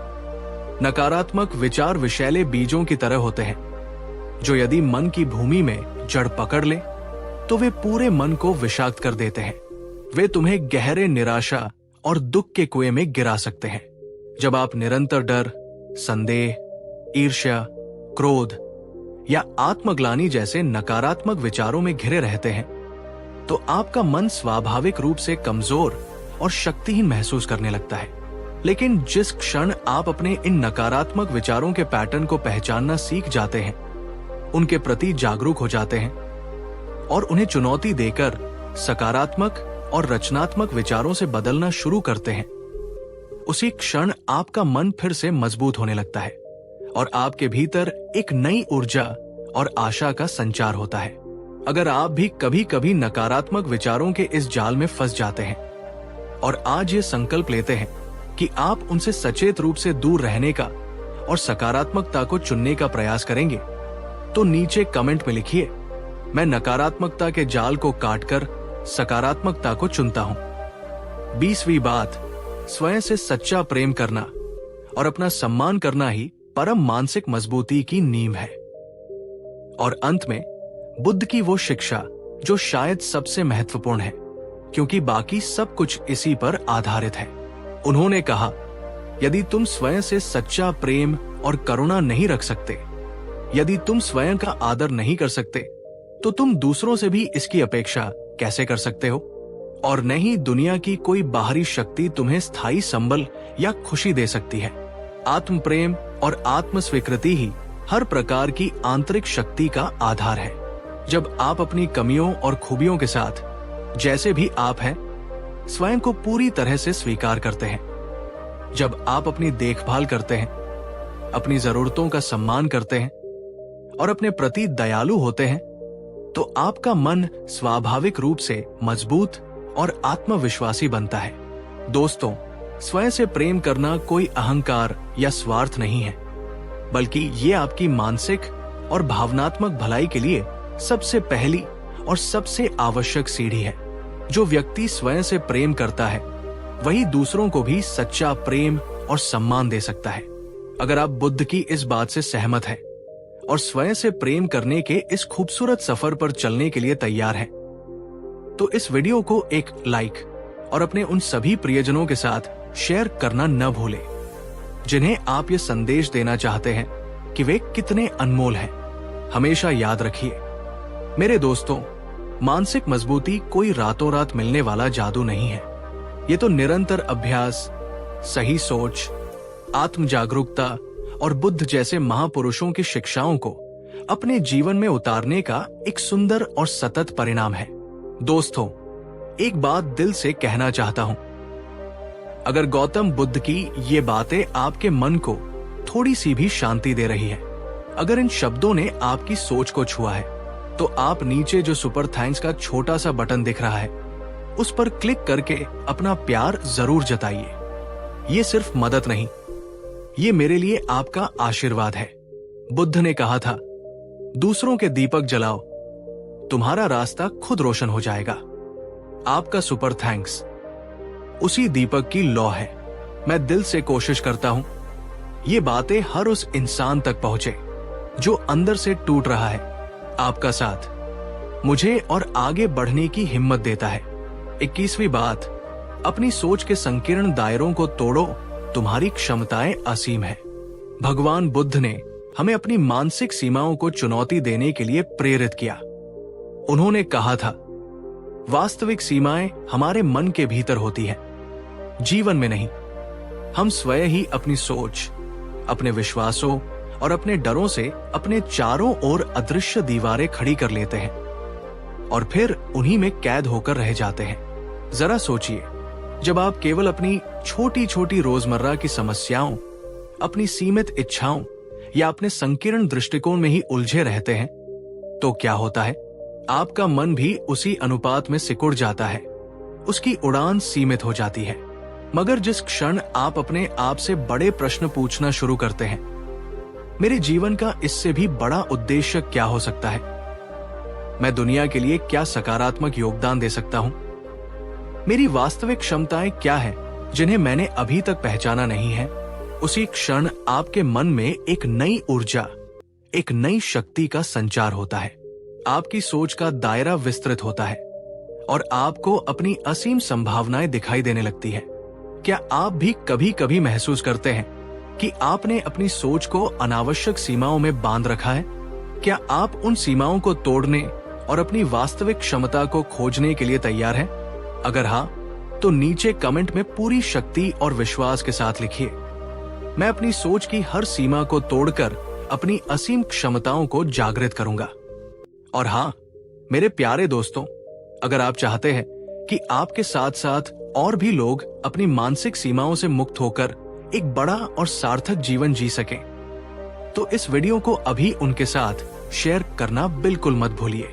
नकारात्मक विचार विषैले बीजों की तरह होते हैं, जो यदि मन की भूमि में जड़ पकड़ ले तो वे पूरे मन को विषाक्त कर देते हैं। वे तुम्हें गहरे निराशा और दुख के कुएं में गिरा सकते हैं। जब आप निरंतर डर, संदेह, ईर्ष्या, क्रोध या आत्मग्लानि जैसे नकारात्मक विचारों में घिरे रहते हैं, तो आपका मन स्वाभाविक रूप से कमजोर और शक्तिहीन महसूस करने लगता है। लेकिन जिस क्षण आप अपने इन नकारात्मक विचारों के पैटर्न को पहचानना सीख जाते हैं, उनके प्रति जागरूक हो जाते हैं और उन्हें चुनौती देकर सकारात्मक और रचनात्मक विचारों से बदलना शुरू करते हैं, उसी क्षण आपका मन फिर से मजबूत होने लगता है और आपके भीतर एक नई ऊर्जा और आशा का संचार होता है। अगर आप भी कभी कभी नकारात्मक विचारों के इस जाल में फंस जाते हैं और आज ये संकल्प लेते हैं कि आप उनसे सचेत रूप से दूर रहने का और सकारात्मकता को चुनने का प्रयास करेंगे, तो नीचे कमेंट में लिखिए, मैं नकारात्मकता के जाल को काटकर सकारात्मकता को चुनता हूं। 20वीं बात, स्वयं से सच्चा प्रेम करना और अपना सम्मान करना ही परम मानसिक मजबूती की नींव है। और अंत में बुद्ध की वो शिक्षा जो शायद सबसे महत्वपूर्ण है, क्योंकि बाकी सब कुछ इसी पर आधारित है। उन्होंने कहा, यदि तुम स्वयं से सच्चा प्रेम और करुणा नहीं रख सकते, यदि तुम स्वयं का आदर नहीं कर सकते, तो तुम दूसरों से भी इसकी अपेक्षा कैसे कर सकते हो? और न ही दुनिया की कोई बाहरी शक्ति तुम्हें स्थायी संबल या खुशी दे सकती है। आत्म प्रेम और आत्म स्वीकृति ही हर प्रकार की आंतरिक शक्ति का आधार है। जब आप अपनी कमियों और खूबियों के साथ, जैसे भी आप हैं, स्वयं को पूरी तरह से स्वीकार करते हैं, जब आप अपनी देखभाल करते हैं, अपनी जरूरतों का सम्मान करते हैं और अपने प्रति दयालु होते हैं, तो आपका मन स्वाभाविक रूप से मजबूत और आत्मविश्वासी बनता है। दोस्तों, स्वयं से प्रेम करना कोई अहंकार या स्वार्थ नहीं है, बल्कि ये आपकी मानसिक और भावनात्मक भलाई के लिए सबसे पहली और सबसे आवश्यक सीढ़ी है। जो व्यक्ति स्वयं से प्रेम करता है, वही दूसरों को भी सच्चा प्रेम और सम्मान दे सकता है। अगर आप बुद्ध की इस बात से सहमत हैं और स्वयं से प्रेम करने के इस खूबसूरत सफर पर चलने के लिए तैयार हैं, तो इस वीडियो को एक लाइक और अपने उन सभी प्रियजनों के साथ शेयर करना न भूलें, जिन्हें आप ये संदेश देना चाहते हैं कि वे कितने अनमोल हैं। हमेशा याद रखिए मेरे दोस्तों, मानसिक मजबूती कोई रातों रात मिलने वाला जादू नहीं है। ये तो निरंतर अभ्यास, सही सोच, आत्म जागरूकता और बुद्ध जैसे महापुरुषों की शिक्षाओं को अपने जीवन में उतारने का एक सुंदर और सतत परिणाम है। दोस्तों, एक बात दिल से कहना चाहता हूं, अगर गौतम बुद्ध की ये बातें आपके मन को थोड़ी सी भी शांति दे रही है, अगर इन शब्दों ने आपकी सोच को छुआ है, तो आप नीचे जो सुपर थैंक्स का छोटा सा बटन दिख रहा है, उस पर क्लिक करके अपना प्यार जरूर जताइए। ये सिर्फ मदद नहीं, ये मेरे लिए आपका आशीर्वाद है। बुद्ध ने कहा था, दूसरों के दीपक जलाओ, तुम्हारा रास्ता खुद रोशन हो जाएगा। आपका सुपर थैंक्स उसी दीपक की लौ है। मैं दिल से कोशिश करता हूं ये बातें हर उस इंसान तक पहुंचे जो अंदर से टूट रहा है। आपका साथ मुझे और आगे बढ़ने की हिम्मत देता है। 21वीं बात, अपनी सोच के संकीर्ण दायरों को तोड़ो, तुम्हारी क्षमताएं असीम है। भगवान बुद्ध ने हमें अपनी मानसिक सीमाओं को चुनौती देने के लिए प्रेरित किया। उन्होंने कहा था, वास्तविक सीमाएं हमारे मन के भीतर होती हैं, जीवन में नहीं। हम स्वयं ही अपनी सोच, अपने विश्वासों और अपने डरों से अपने चारों ओर अदृश्य दीवारें खड़ी कर लेते हैं और फिर उन्हीं में कैद होकर रह जाते हैं। जरा सोचिए, जब आप केवल अपनी छोटी छोटी रोजमर्रा की समस्याओं, अपनी सीमित इच्छाओं या अपने संकीर्ण दृष्टिकोण में ही उलझे रहते हैं, तो क्या होता है? आपका मन भी उसी अनुपात में सिकुड़ जाता है, उसकी उड़ान सीमित हो जाती है। मगर जिस क्षण आप अपने आप से बड़े प्रश्न पूछना शुरू करते हैं, मेरे जीवन का इससे भी बड़ा उद्देश्य क्या हो सकता है? मैं दुनिया के लिए क्या सकारात्मक योगदान दे सकता हूं? मेरी वास्तविक क्षमताएं क्या है जिन्हें मैंने अभी तक पहचाना नहीं है? उसी क्षण आपके मन में एक नई ऊर्जा, एक नई शक्ति का संचार होता है। आपकी सोच का दायरा विस्तृत होता है और आपको अपनी असीम संभावनाएं दिखाई देने लगती है। क्या आप भी कभी कभी महसूस करते हैं कि आपने अपनी सोच को अनावश्यक सीमाओं में बांध रखा है? क्या आप उन सीमाओं को तोड़ने और अपनी वास्तविक क्षमता को खोजने के लिए तैयार हैं? अगर हाँ, तो नीचे कमेंट में पूरी शक्ति और विश्वास के साथ लिखिए, मैं अपनी सोच की हर सीमा को तोड़कर अपनी असीम क्षमताओं को जागृत करूंगा। और हाँ, मेरे प्यारे दोस्तों, अगर आप चाहते हैं कि आपके साथ साथ और भी लोग अपनी मानसिक सीमाओं से मुक्त होकर एक बड़ा और सार्थक जीवन जी सकें, तो इस वीडियो को अभी उनके साथ शेयर करना बिल्कुल मत भूलिए।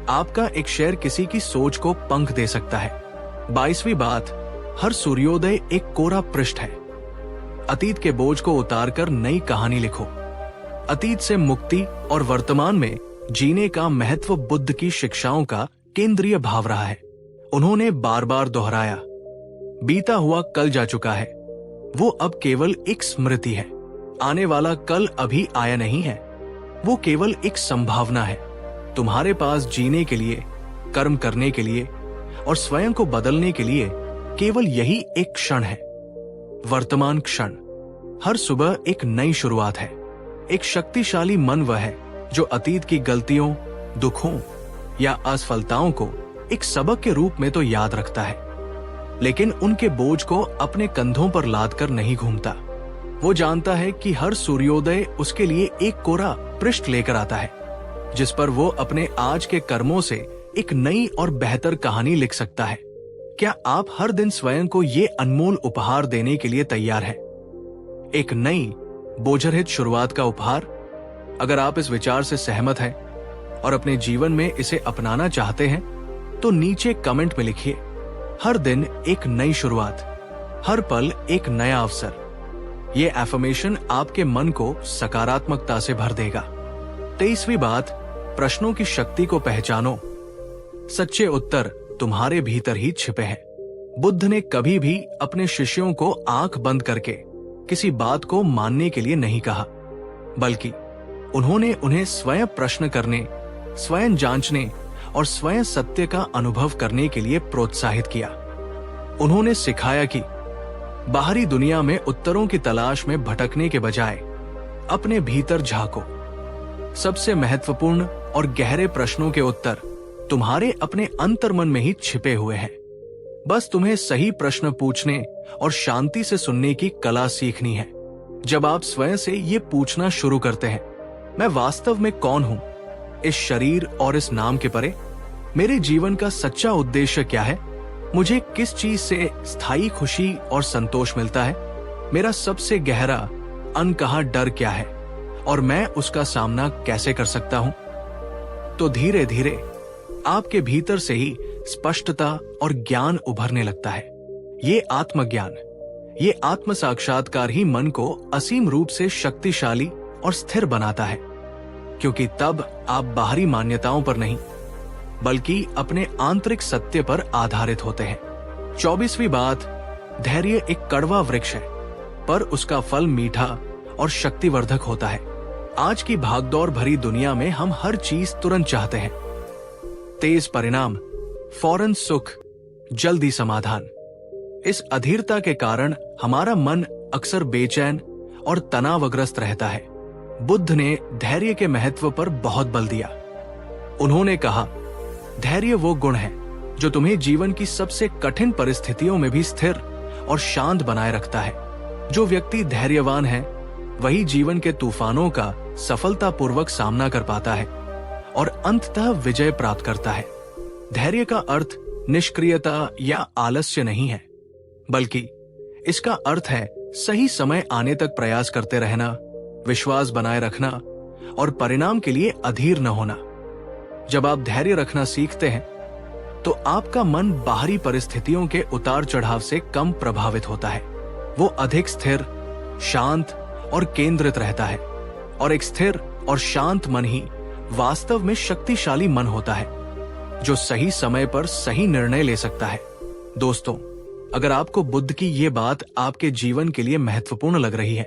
आपका एक शेयर किसी की सोच को पंख दे सकता है। 22वीं बात, हर सूर्योदय एक कोरा पृष्ठ है। अतीत के बोझ को उतारकर नई कहानी लिखो। अतीत से मुक्ति और वर्तमान में जीने का महत्व बुद्ध की शिक्षाओं का केंद्रीय भाव रहा है। उन्होंने बार बार दोहराया, बीता हुआ कल जा चुका है, वो अब केवल एक स्मृति है। आने वाला कल अभी आया नहीं है, वो केवल एक संभावना है। तुम्हारे पास जीने के लिए, कर्म करने के लिए और स्वयं को बदलने के लिए केवल यही एक क्षण है, वर्तमान क्षण। हर सुबह एक नई शुरुआत है। एक शक्तिशाली मन वह है जो अतीत की गलतियों, दुखों या असफलताओं को एक सबक के रूप में तो याद रखता है, लेकिन उनके बोझ को अपने कंधों पर लाद कर नहीं घूमता। वो जानता है कि हर सूर्योदय उसके लिए एक कोरा पृष्ठ लेकर आता है, जिस पर वो अपने आज के कर्मों से एक नई और बेहतर कहानी लिख सकता है। क्या आप हर दिन स्वयं को ये अनमोल उपहार देने के लिए तैयार हैं? एक नई बोझरहित शुरुआत का उपहार। अगर आप इस विचार से सहमत हैं और अपने जीवन में इसे अपनाना चाहते हैं, तो नीचे कमेंट में लिखिए, हर दिन एक नई शुरुआत, हर पल एक नया अवसर। ये एफर्मेशन आपके मन को सकारात्मकता से भर देगा। 23वीं बात, प्रश्नों की शक्ति को पहचानो। सच्चे उत्तर तुम्हारे भीतर ही छिपे हैं। बुद्ध ने कभी भी अपने शिष्यों को आंख बंद करके किसी बात को मानने के लिए नहीं कहा, बल्कि उन्होंने उन्हें स्वयं प्रश्न करने, स्वयं जांचने और स्वयं सत्य का अनुभव करने के लिए प्रोत्साहित किया। उन्होंने सिखाया कि बाहरी दुनिया में उत्तरों की तलाश में भटकने के बजाय अपने भीतर झांको। सबसे महत्वपूर्ण और गहरे प्रश्नों के उत्तर तुम्हारे अपने अंतर्मन में ही छिपे हुए हैं। बस तुम्हें सही प्रश्न पूछने और शांति से सुनने की कला सीखनी है। जब आप स्वयं से ये पूछना शुरू करते हैं, मैं वास्तव में कौन हूं? इस शरीर और इस नाम के परे मेरे जीवन का सच्चा उद्देश्य क्या है? मुझे किस चीज से स्थायी खुशी और संतोष मिलता है, मेरा सबसे गहरा अनकहा डर क्या है और मैं उसका सामना कैसे कर सकता हूं। तो धीरे धीरे आपके भीतर से ही स्पष्टता और ज्ञान उभरने लगता है। ये आत्मज्ञान, ये आत्म साक्षात्कार ही मन को असीम रूप से शक्तिशाली और स्थिर बनाता है, क्योंकि तब आप बाहरी मान्यताओं पर नहीं बल्कि अपने आंतरिक सत्य पर आधारित होते हैं। 24वीं बात, धैर्य एक कड़वा वृक्ष है, पर उसका फल मीठा और शक्तिवर्धक होता है। आज की भागदौड़ भरी दुनिया में हम हर चीज तुरंत चाहते हैं, तेज परिणाम, फौरन सुख, जल्दी समाधान। इस अधीरता के कारण हमारा मन अक्सर बेचैन और तनावग्रस्त रहता है। बुद्ध ने धैर्य के महत्व पर बहुत बल दिया। उन्होंने कहा, धैर्य वो गुण है जो तुम्हें जीवन की सबसे कठिन परिस्थितियों में भी स्थिर और शांत बनाए रखता है। जो व्यक्ति धैर्यवान है वही जीवन के तूफानों का सफलतापूर्वक सामना कर पाता है और अंततः विजय प्राप्त करता है। धैर्य का अर्थ निष्क्रियता या आलस्य नहीं है, बल्कि इसका अर्थ है सही समय आने तक प्रयास करते रहना, विश्वास बनाए रखना और परिणाम के लिए अधीर न होना। जब आप धैर्य रखना सीखते हैं तो आपका मन बाहरी परिस्थितियों के उतार चढ़ाव से कम प्रभावित होता है। वो अधिक स्थिर, शांत और केंद्रित रहता है, और एक स्थिर और शांत मन ही वास्तव में शक्तिशाली मन होता है, जो सही समय पर सही निर्णय ले सकता है। दोस्तों, अगर आपको बुद्ध की ये बात आपके जीवन के लिए महत्वपूर्ण लग रही है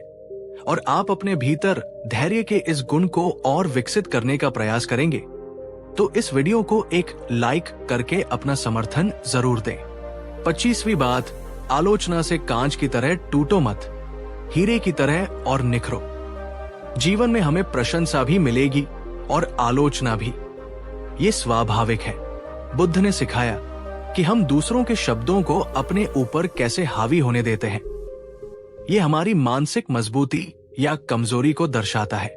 और आप अपने भीतर धैर्य के इस गुण को और विकसित करने का प्रयास करेंगे, तो इस वीडियो को एक लाइक करके अपना समर्थन जरूर दें। 25वीं बात, आलोचना से कांच की तरह टूटो मत, हीरे की तरह और निखरो। जीवन में हमें प्रशंसा भी मिलेगी और आलोचना भी, ये स्वाभाविक है। बुद्ध ने सिखाया कि हम दूसरों के शब्दों को अपने ऊपर कैसे हावी होने देते हैं। ये हमारी मानसिक मजबूती या कमजोरी को दर्शाता है।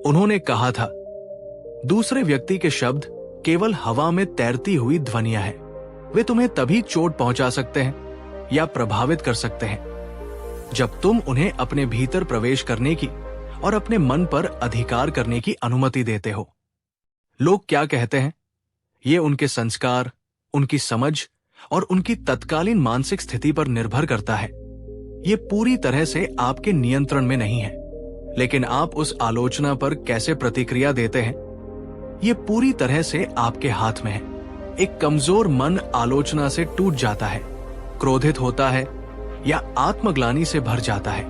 उन्होंने कहा था, दूसरे व्यक्ति के शब्द केवल हवा में तैरती हुई ध्वनियां हैं। वे तुम्हें तभी चोट पहुंचा सकते हैं या प्रभावित कर सकते हैं जब तुम उन्हें अपने भीतर प्रवेश करने की और अपने मन पर अधिकार करने की अनुमति देते हो। लोग क्या कहते हैं, ये उनके संस्कार, उनकी समझ और उनकी तत्कालीन मानसिक स्थिति पर निर्भर करता है। ये पूरी तरह से आपके नियंत्रण में नहीं है, लेकिन आप उस आलोचना पर कैसे प्रतिक्रिया देते हैं, ये पूरी तरह से आपके हाथ में है। एक कमजोर मन आलोचना से टूट जाता है, क्रोधित होता है या आत्मग्लानि से भर जाता है,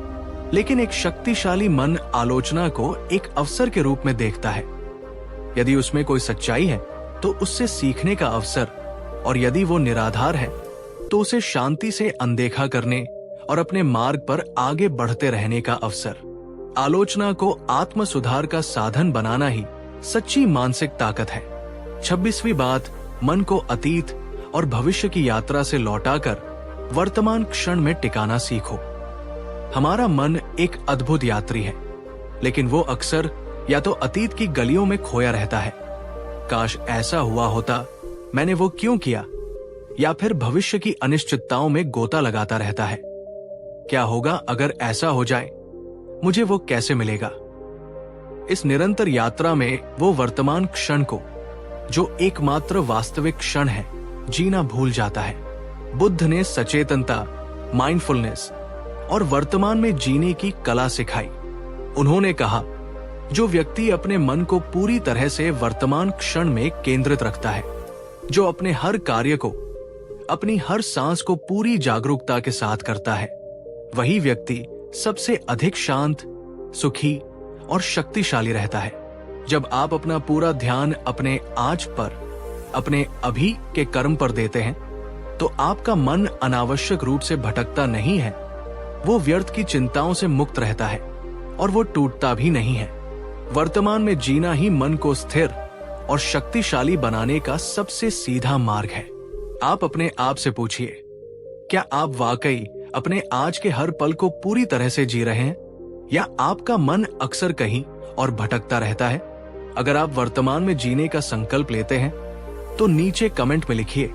लेकिन एक शक्तिशाली मन आलोचना को एक अवसर के रूप में देखता है। यदि उसमें कोई सच्चाई है तो उससे सीखने का अवसर, और यदि वो निराधार है तो उसे शांति से अनदेखा करने और अपने मार्ग पर आगे बढ़ते रहने का अवसर। आलोचना को आत्म सुधार का साधन बनाना ही सच्ची मानसिक ताकत है। 26वीं बात, मन को अतीत और भविष्य की यात्रा से लौटाकर वर्तमान क्षण में टिकाना सीखो। हमारा मन एक अद्भुत यात्री है, लेकिन वो अक्सर या तो अतीत की गलियों में खोया रहता है, काश ऐसा हुआ होता, मैंने वो क्यों किया, या फिर भविष्य की अनिश्चितताओं में गोता लगाता रहता है। क्या होगा अगर ऐसा हो जाए, मुझे वो कैसे मिलेगा। इस निरंतर यात्रा में वो वर्तमान क्षण को, जो एकमात्र वास्तविक क्षण है, जीना भूल जाता है। बुद्ध ने सचेतनता, माइंडफुलनेस और वर्तमान में जीने की कला सिखाई। उन्होंने कहा, जो व्यक्ति अपने मन को पूरी तरह से वर्तमान क्षण में केंद्रित रखता है, जो अपने हर कार्य को, अपनी हर सांस को पूरी जागरूकता के साथ करता है, वही व्यक्ति सबसे अधिक शांत, सुखी और शक्तिशाली रहता है। जब आप अपना पूरा ध्यान अपने आज पर, अपने अभी के कर्म पर देते हैं, तो आपका मन अनावश्यक रूप से भटकता नहीं है, वो व्यर्थ की चिंताओं से मुक्त रहता है और वो टूटता भी नहीं है। वर्तमान में जीना ही मन को स्थिर और शक्तिशाली बनाने का सबसे सीधा मार्ग है। आप अपने आप से पूछिए, क्या आप वाकई अपने आज के हर पल को पूरी तरह से जी रहे हैं, या आपका मन अक्सर कहीं और भटकता रहता है? अगर आप वर्तमान में जीने का संकल्प लेते हैं तो नीचे कमेंट में लिखिए,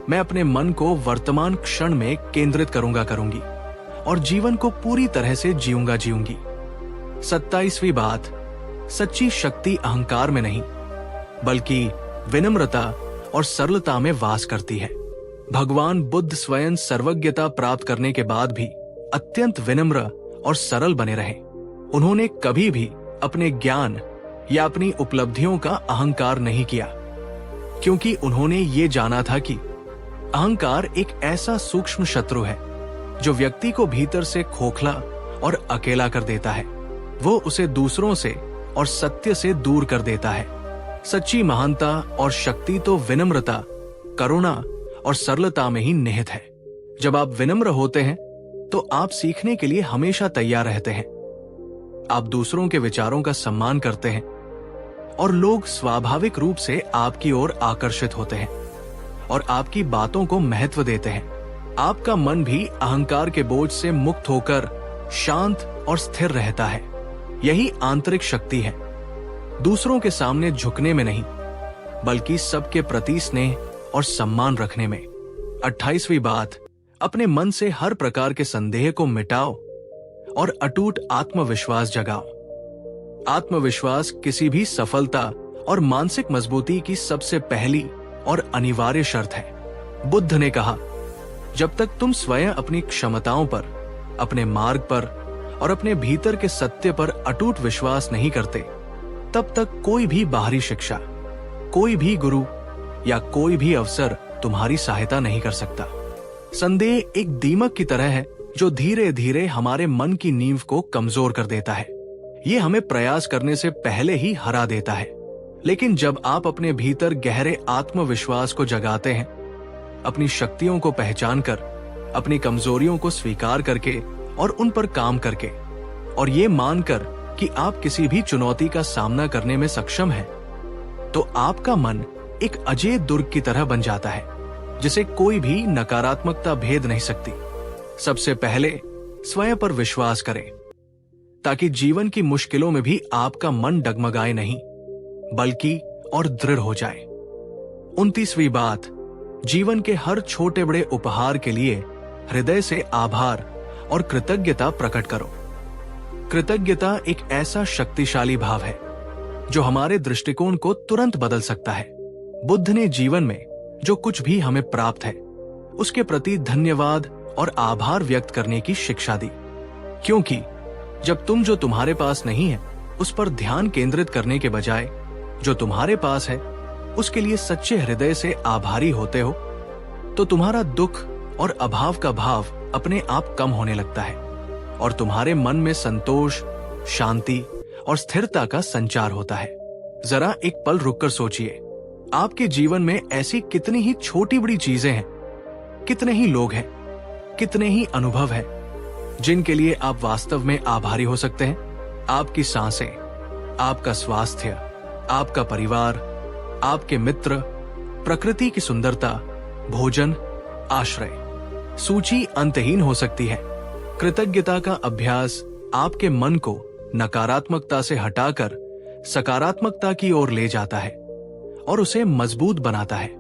मैं अपने मन को वर्तमान क्षण में केंद्रित करूंगी और जीवन को पूरी तरह से जीऊंगी। 27वीं बात, सच्ची शक्ति अहंकार में नहीं बल्कि विनम्रता और सरलता में वास करती है। भगवान बुद्ध स्वयं सर्वज्ञता प्राप्त करने के बाद भी अत्यंत विनम्र और सरल बने रहे। उन्होंने कभी भी अपने ज्ञान या अपनी उपलब्धियों का अहंकार नहीं किया, क्योंकि उन्होंने ये जाना था कि अहंकार एक ऐसा सूक्ष्म शत्रु है जो व्यक्ति को भीतर से खोखला और अकेला कर देता है। वो उसे दूसरों से और सत्य से दूर कर देता है। सच्ची महानता और शक्ति तो विनम्रता, करुणा और सरलता में ही निहित है। जब आप विनम्र होते हैं तो आप सीखने के लिए हमेशा तैयार रहते हैं। आप दूसरों के विचारों का सम्मान करते हैं और लोग स्वाभाविक रूप से आपकी ओर आकर्षित होते हैं और आपकी बातों को महत्व देते हैं। आपका मन भी अहंकार के बोझ से मुक्त होकर शांत और स्थिर रहता है। यही आंतरिक शक्ति है, दूसरों के सामने झुकने में नहीं बल्कि सबके प्रति स्नेह और सम्मान रखने में। 28वीं बात, अपने मन से हर प्रकार के संदेह को मिटाओ और अटूट आत्मविश्वास जगाओ। आत्मविश्वास किसी भी सफलता और मानसिक मजबूती की सबसे पहली और अनिवार्य शर्त है। बुद्ध ने कहा, जब तक तुम स्वयं अपनी क्षमताओं पर, अपने मार्ग पर और अपने भीतर के सत्य पर अटूट विश्वास नहीं करते, तब तक कोई भी बाहरी शिक्षा, कोई भी गुरु या कोई भी अवसर तुम्हारी सहायता नहीं कर सकता। संदेह एक दीमक की तरह है जो धीरे धीरे हमारे मन की नींव को कमजोर कर देता है। ये हमें प्रयास करने से पहले ही हरा देता है। लेकिन जब आप अपने भीतर गहरे आत्मविश्वास को जगाते हैं, अपनी शक्तियों को पहचान कर, अपनी कमजोरियों को स्वीकार करके और उन पर काम करके, और ये मानकर कि आप किसी भी चुनौती का सामना करने में सक्षम हैं, तो आपका मन एक अजेय दुर्ग की तरह बन जाता है जिसे कोई भी नकारात्मकता भेद नहीं सकती। सबसे पहले स्वयं पर विश्वास करें ताकि जीवन की मुश्किलों में भी आपका मन डगमगाए नहीं बल्कि और दृढ़ हो जाए। 29वीं बात, जीवन के हर छोटे बड़े उपहार के लिए हृदय से आभार और कृतज्ञता प्रकट करो। कृतज्ञता एक ऐसा शक्तिशाली भाव है जो हमारे दृष्टिकोण को तुरंत बदल सकता है। बुद्ध ने जीवन में जो कुछ भी हमें प्राप्त है उसके प्रति धन्यवाद और आभार व्यक्त करने की शिक्षा दी, क्योंकि जब तुम जो तुम्हारे पास नहीं है उस पर ध्यान केंद्रित करने के बजाय जो तुम्हारे पास है उसके लिए सच्चे हृदय से आभारी होते हो, तो तुम्हारा दुख और अभाव का भाव अपने आप कम होने लगता है और तुम्हारे मन में संतोष, शांति और स्थिरता का संचार होता है। जरा एक पल रुककर सोचिए, आपके जीवन में ऐसी कितनी ही छोटी बड़ी चीजें हैं, कितने ही लोग हैं, कितने ही अनुभव हैं जिनके लिए आप वास्तव में आभारी हो सकते हैं। आपकी सांसें, आपका स्वास्थ्य, आपका परिवार, आपके मित्र, प्रकृति की सुंदरता, भोजन, आश्रय। सूची अंतहीन हो सकती है। कृतज्ञता का अभ्यास आपके मन को नकारात्मकता से हटाकर सकारात्मकता की ओर ले जाता है और उसे मजबूत बनाता है।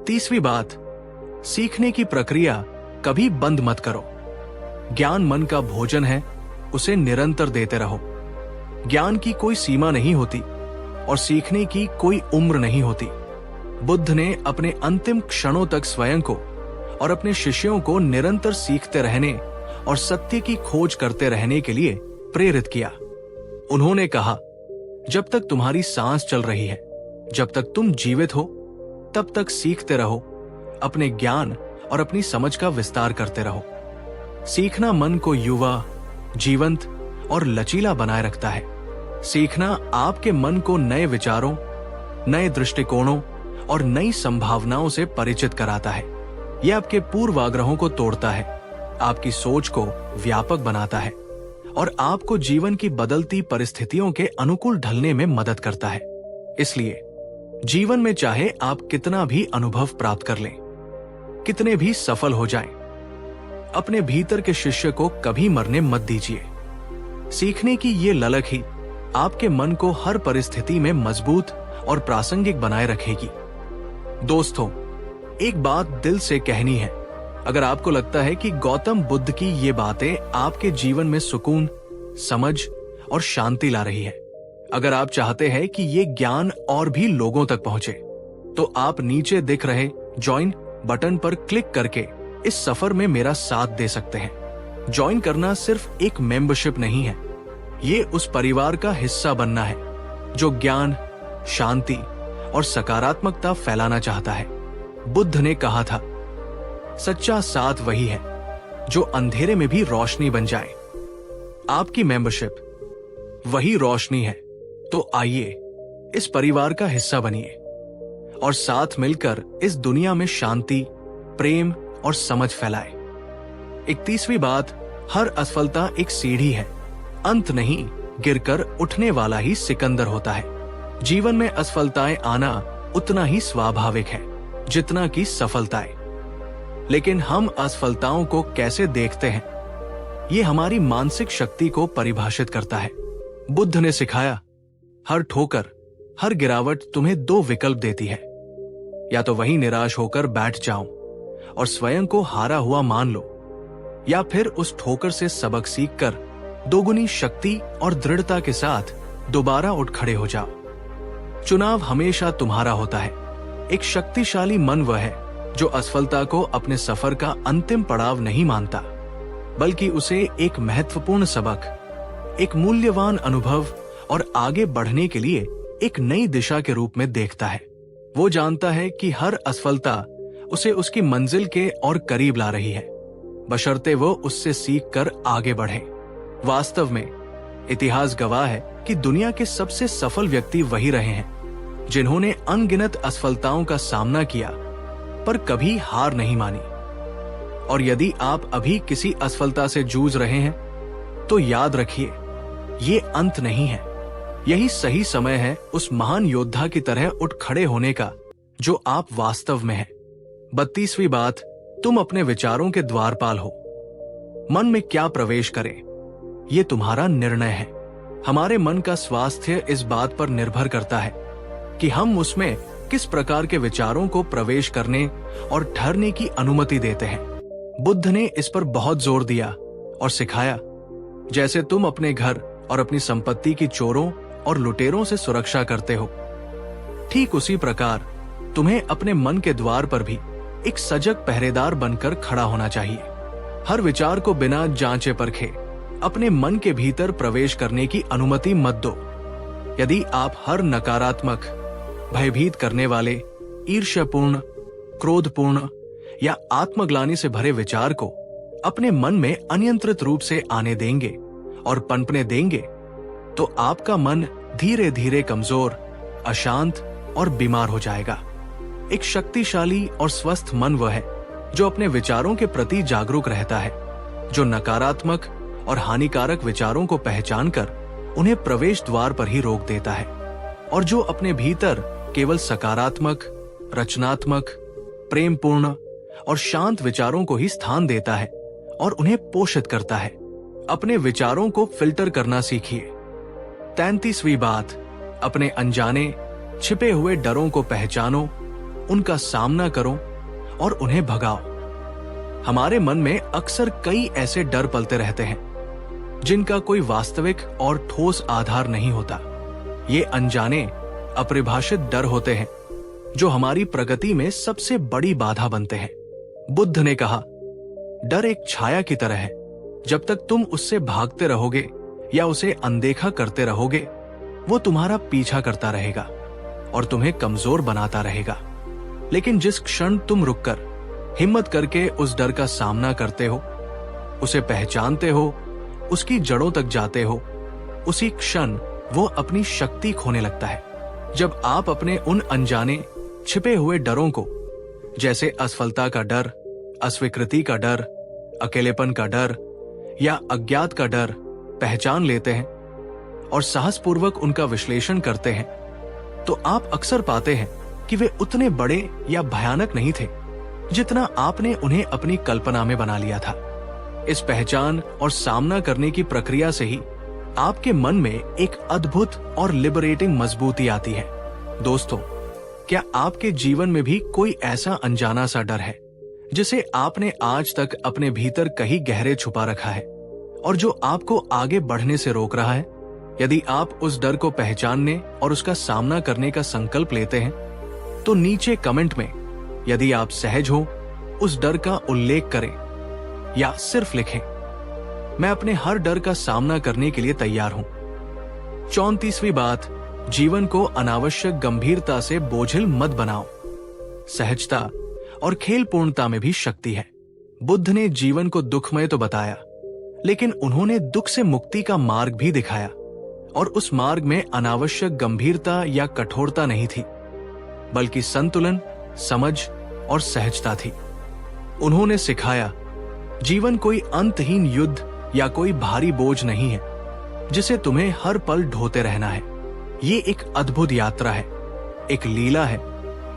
30वीं बात, सीखने की प्रक्रिया कभी बंद मत करो। ज्ञान मन का भोजन है, उसे निरंतर देते रहो। ज्ञान की कोई सीमा नहीं होती और सीखने की कोई उम्र नहीं होती। बुद्ध ने अपने अंतिम क्षणों तक स्वयं को और अपने शिष्यों को निरंतर सीखते रहने और सत्य की खोज करते रहने के लिए प्रेरित किया। उन्होंने कहा, जब तक तुम्हारी सांस चल रही है, जब तक तुम जीवित हो, तब तक सीखते रहो, अपने ज्ञान और अपनी समझ का विस्तार करते रहो। सीखना मन को युवा, जीवंत और लचीला बनाए रखता है। सीखना आपके मन को नए विचारों, नए दृष्टिकोणों और नई संभावनाओं से परिचित कराता है। यह आपके पूर्वाग्रहों को तोड़ता है, आपकी सोच को व्यापक बनाता है और आपको जीवन की बदलती परिस्थितियों के अनुकूल ढलने में मदद करता है। इसलिए जीवन में चाहे आप कितना भी अनुभव प्राप्त कर लें, कितने भी सफल हो जाएं, अपने भीतर के शिष्य को कभी मरने मत दीजिए। सीखने की ये ललक ही आपके मन को हर परिस्थिति में मजबूत और प्रासंगिक बनाए रखेगी। दोस्तों, एक बात दिल से कहनी है। अगर आपको लगता है कि गौतम बुद्ध की ये बातें आपके जीवन में सुकून, समझ और शांति ला रही है, अगर आप चाहते हैं कि ये ज्ञान और भी लोगों तक पहुंचे, तो आप नीचे दिख रहे ज्वाइन बटन पर क्लिक करके इस सफर में मेरा साथ दे सकते हैं। ज्वाइन करना सिर्फ एक मेंबरशिप नहीं है, ये उस परिवार का हिस्सा बनना है जो ज्ञान, शांति और सकारात्मकता फैलाना चाहता है। बुद्ध ने कहा था, सच्चा साथ वही है जो अंधेरे में भी रोशनी बन जाए। आपकी मेंबरशिप वही रोशनी है, तो आइए इस परिवार का हिस्सा बनिए और साथ मिलकर इस दुनिया में शांति, प्रेम और समझ फैलाए। 31वीं बात, हर असफलता एक सीढ़ी है, अंत नहीं। गिरकर उठने वाला ही सिकंदर होता है। जीवन में असफलताएं आना उतना ही स्वाभाविक है जितना कि सफलताएं। लेकिन हम असफलताओं को कैसे देखते हैं, ये हमारी मानसिक शक्ति को परिभाषित करता है। बुद्ध ने सिखाया, हर ठोकर, हर गिरावट तुम्हें 2 विकल्प देती है। या तो वहीं निराश होकर बैठ जाओ और स्वयं को हारा हुआ मान लो, या फिर उस ठोकर से सबक सीखकर दोगुनी शक्ति और दृढ़ता के साथ दोबारा उठ खड़े हो जाओ। चुनाव हमेशा तुम्हारा होता है। एक शक्तिशाली मन वह है जो असफलता को अपने सफर का अंतिम पड़ाव नहीं मानता, बल्कि उसे एक महत्वपूर्ण सबक, एक मूल्यवान अनुभव और आगे बढ़ने के लिए एक नई दिशा के रूप में देखता है। वो जानता है कि हर असफलता उसे उसकी मंजिल के और करीब ला रही है, बशर्ते वो उससे सीखकर आगे बढ़े। वास्तव में इतिहास गवाह है कि दुनिया के सबसे सफल व्यक्ति वही रहे हैं जिन्होंने अनगिनत असफलताओं का सामना किया पर कभी हार नहीं मानी। और यदि आप अभी किसी असफलता से जूझ रहे हैं, तो याद रखिए, ये अंत नहीं है। यही सही समय है उस महान योद्धा की तरह उठ खड़े होने का जो आप वास्तव में हैं। 32वीं बात, तुम अपने विचारों के द्वारपाल हो। मन में क्या प्रवेश करें, ये तुम्हारा निर्णय है। हमारे मन का स्वास्थ्य इस बात पर निर्भर करता है कि हम उसमें किस प्रकार के विचारों को प्रवेश करने और ठहरने की अनुमति देते हैं। बुद्ध ने इस पर बहुत जोर दिया और सिखाया, जैसे तुम अपने घर और अपनी संपत्ति की चोरों और लुटेरों से सुरक्षा करते हो, ठीक उसी प्रकार तुम्हें अपने मन के द्वार पर भी एक सजग पहरेदार बनकर खड़ा होना चाहिए। हर विचार को बिना जांचे परखे अपने मन के भीतर प्रवेश करने की अनुमति मत दो। यदि आप हर नकारात्मक, भयभीत करने वाले, ईर्ष्यापूर्ण, क्रोधपूर्ण या आत्मग्लानि से भरे विचार को अपने मन में अनियंत्रित रूप से आने देंगे और पनपने देंगे, तो आपका मन धीरे धीरे कमजोर, अशांत और बीमार हो जाएगा। एक शक्तिशाली और स्वस्थ मन वह है जो अपने विचारों के प्रति जागरूक रहता है, जो नकारात्मक और हानिकारक विचारों को पहचानकर उन्हें प्रवेश द्वार पर ही रोक देता है, और जो अपने भीतर केवल सकारात्मक, रचनात्मक, प्रेमपूर्ण और शांत विचारों को ही स्थान देता है और उन्हें पोषित करता है। अपने विचारों को फिल्टर करना सीखिए। 33वीं बात, अपने अनजाने, छिपे हुए डरों को पहचानो, उनका सामना करो और उन्हें भगाओ। हमारे मन में अक्सर कई ऐसे डर पलते रहते हैं जिनका कोई वास्तविक और ठोस आधार नहीं होता। ये अनजाने, अपरिभाषित डर होते हैं जो हमारी प्रगति में सबसे बड़ी बाधा बनते हैं। बुद्ध ने कहा, डर एक छाया की तरह है। जब तक तुम उससे भागते रहोगे या उसे अनदेखा करते रहोगे, वो तुम्हारा पीछा करता रहेगा और तुम्हें कमजोर बनाता रहेगा। लेकिन जिस क्षण तुम रुककर हिम्मत करके उस डर का सामना करते हो, उसे पहचानते हो, उसकी जड़ों तक जाते हो, उसी क्षण वो अपनी शक्ति खोने लगता है। जब आप अपने उन अनजाने, छिपे हुए डरों को, जैसे असफलता का डर, अस्वीकृति का डर, अकेलेपन का डर या अज्ञात का डर, पहचान लेते हैं और साहसपूर्वक उनका विश्लेषण करते हैं, तो आप अक्सर पाते हैं कि वे उतने बड़े या भयानक नहीं थे जितना आपने उन्हें अपनी कल्पना में बना लिया था। इस पहचान और सामना करने की प्रक्रिया से ही आपके मन में एक अद्भुत और लिबरेटिंग मजबूती आती है। दोस्तों, क्या आपके जीवन में भी कोई ऐसा अनजाना सा डर है जिसे आपने आज तक अपने भीतर कहीं गहरे छुपा रखा है और जो आपको आगे बढ़ने से रोक रहा है? यदि आप उस डर को पहचानने और उसका सामना करने का संकल्प लेते हैं तो नीचे कमेंट में, यदि आप सहज हो, उस डर का उल्लेख करें या सिर्फ लिखें, मैं अपने हर डर का सामना करने के लिए तैयार हूं। 34वीं बात, जीवन को अनावश्यक गंभीरता से बोझिल मत बनाओ। सहजता और खेलपूर्णता में भी शक्ति है। बुद्ध ने जीवन को दुखमय तो बताया, लेकिन उन्होंने दुख से मुक्ति का मार्ग भी दिखाया, और उस मार्ग में अनावश्यक गंभीरता या कठोरता नहीं थी, बल्कि संतुलन, समझ और सहजता थी। उन्होंने सिखाया, जीवन कोई अंतहीन युद्ध या कोई भारी बोझ नहीं है जिसे तुम्हें हर पल ढोते रहना है। ये एक अद्भुत यात्रा है, एक लीला है,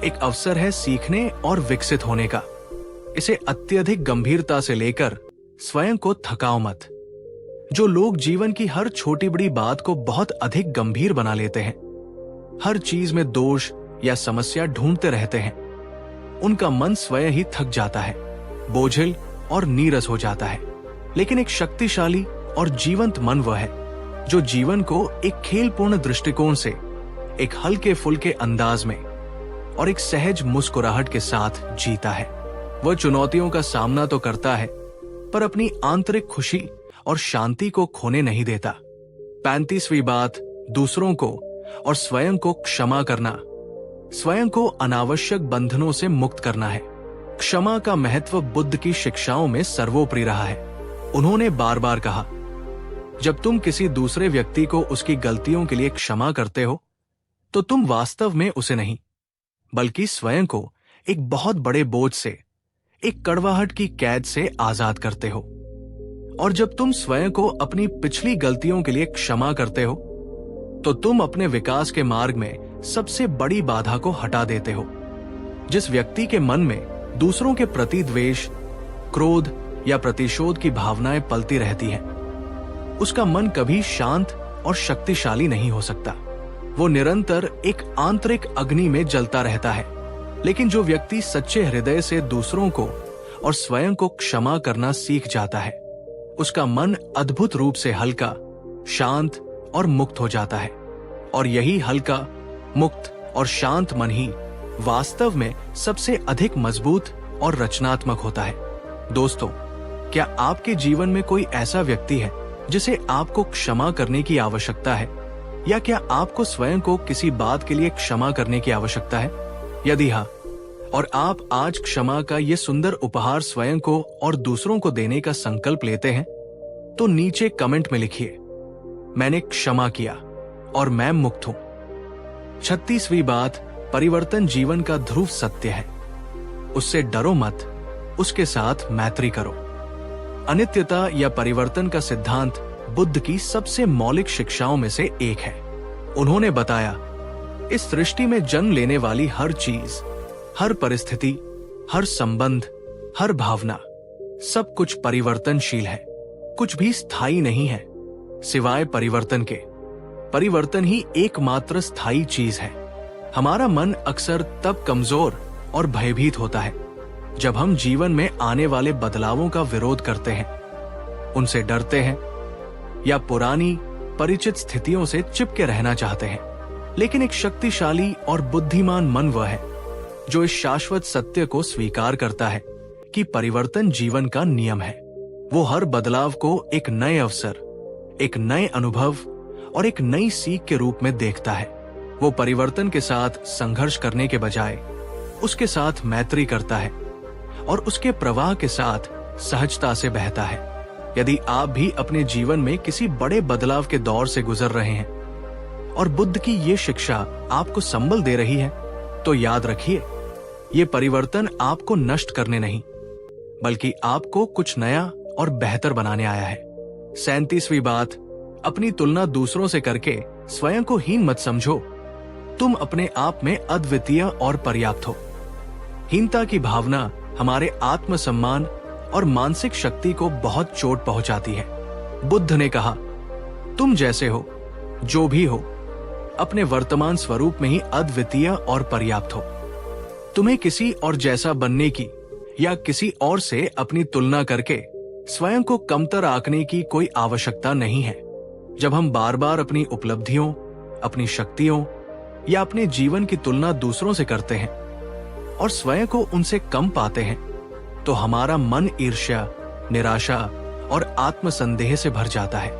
एक अवसर है सीखने और विकसित होने का। इसे अत्यधिक गंभीरता से लेकर स्वयं को थकाओ मत। जो लोग जीवन की हर छोटी बड़ी बात को बहुत अधिक गंभीर बना लेते हैं, हर चीज में दोष या समस्या ढूंढते रहते हैं, उनका मन स्वयं ही थक जाता है, बोझिल और नीरस हो जाता है। लेकिन एक शक्तिशाली और जीवंत मन वह है जो जीवन को एक खेलपूर्ण दृष्टिकोण से, एक हल्के फुल्के अंदाज में और एक सहज मुस्कुराहट के साथ जीता है। वह चुनौतियों का सामना तो करता है, पर अपनी आंतरिक खुशी और शांति को खोने नहीं देता। 35वीं बात, दूसरों को और स्वयं को क्षमा करना, स्वयं को अनावश्यक बंधनों से मुक्त करना है। क्षमा का महत्व बुद्ध की शिक्षाओं में सर्वोपरि रहा है। उन्होंने बार बार कहा, जब तुम किसी दूसरे व्यक्ति को उसकी गलतियों के लिए क्षमा करते हो तो तुम वास्तव में उसे नहीं, बल्कि स्वयं को एक बहुत बड़े बोझ से, एक कड़वाहट की कैद से आजाद करते हो। और जब तुम स्वयं को अपनी पिछली गलतियों के लिए क्षमा करते हो तो तुम अपने विकास के मार्ग में सबसे बड़ी बाधा को हटा देते हो। जिस व्यक्ति के मन में दूसरों के प्रति द्वेष, क्रोध या प्रतिशोध की भावनाएं पलती रहती हैं, उसका मन कभी शांत और शक्तिशाली नहीं हो सकता। वो निरंतर एक आंतरिक अग्नि में जलता रहता है। लेकिन जो व्यक्ति सच्चे हृदय से दूसरों को और स्वयं को क्षमा करना सीख जाता है, उसका मन अद्भुत रूप से हल्का, शांत और मुक्त हो जाता है। और यही हल्का, मुक्त और शांत मन ही वास्तव में सबसे अधिक मजबूत और रचनात्मक होता है। दोस्तों, क्या आपके जीवन में कोई ऐसा व्यक्ति है जिसे आपको क्षमा करने की आवश्यकता है, या क्या आपको स्वयं को किसी बात के लिए क्षमा करने की आवश्यकता है? यदि हाँ, और आप आज क्षमा का ये सुंदर उपहार स्वयं को और दूसरों को देने का संकल्प लेते हैं, तो नीचे कमेंट में लिखिए, मैंने क्षमा किया और मैं मुक्त हूं। 36वीं बात, परिवर्तन जीवन का ध्रुव सत्य है। उससे डरो मत, उसके साथ मैत्री करो। अनित्यता या परिवर्तन का सिद्धांत बुद्ध की सबसे मौलिक शिक्षाओं में से एक है। उन्होंने बताया, इस सृष्टि में जन्म लेने वाली हर चीज, हर परिस्थिति, हर संबंध, हर भावना, सब कुछ परिवर्तनशील है। कुछ भी स्थायी नहीं है सिवाय परिवर्तन के। परिवर्तन ही एकमात्र स्थायी चीज है। हमारा मन अक्सर तब कमजोर और भयभीत होता है जब हम जीवन में आने वाले बदलावों का विरोध करते हैं, उनसे डरते हैं या पुरानी परिचित स्थितियों से चिपके रहना चाहते हैं। लेकिन एक शक्तिशाली और बुद्धिमान मन वह है जो इस शाश्वत सत्य को स्वीकार करता है कि परिवर्तन जीवन का नियम है। वो हर बदलाव को एक नए अवसर, एक नए अनुभव और एक नई सीख के रूप में देखता है। वो परिवर्तन के साथ संघर्ष करने के बजाय उसके साथ मैत्री करता है और उसके प्रवाह के साथ सहजता से बहता है। यदि आप भी अपने जीवन में किसी बड़े बदलाव के दौर से गुजर रहे हैं और बुद्ध की ये शिक्षा आपको संबल दे रही है, तो याद रखिए, ये परिवर्तन आपको नष्ट करने नहीं, बल्कि आपको कुछ नया और बेहतर बनाने आया है। 37वीं बात, अपनी तुलना दूसरों से करके स्वयं को हीन मत समझो। तुम अपने आप में अद्वितीय और पर्याप्त हो। हीनता की भावना हमारे आत्मसम्मान और मानसिक शक्ति को बहुत चोट पहुंचाती है। बुद्ध ने कहा, तुम जैसे हो, जो भी हो, अपने वर्तमान स्वरूप में ही अद्वितीय और पर्याप्त हो। तुम्हें किसी और जैसा बनने की या किसी और से अपनी तुलना करके स्वयं को कमतर आंकने की कोई आवश्यकता नहीं है। जब हम बार बार अपनी उपलब्धियों, अपनी शक्तियों या अपने जीवन की तुलना दूसरों से करते हैं और स्वयं को उनसे कम पाते हैं, तो हमारा मन ईर्ष्या, निराशा और आत्मसंदेह से भर जाता है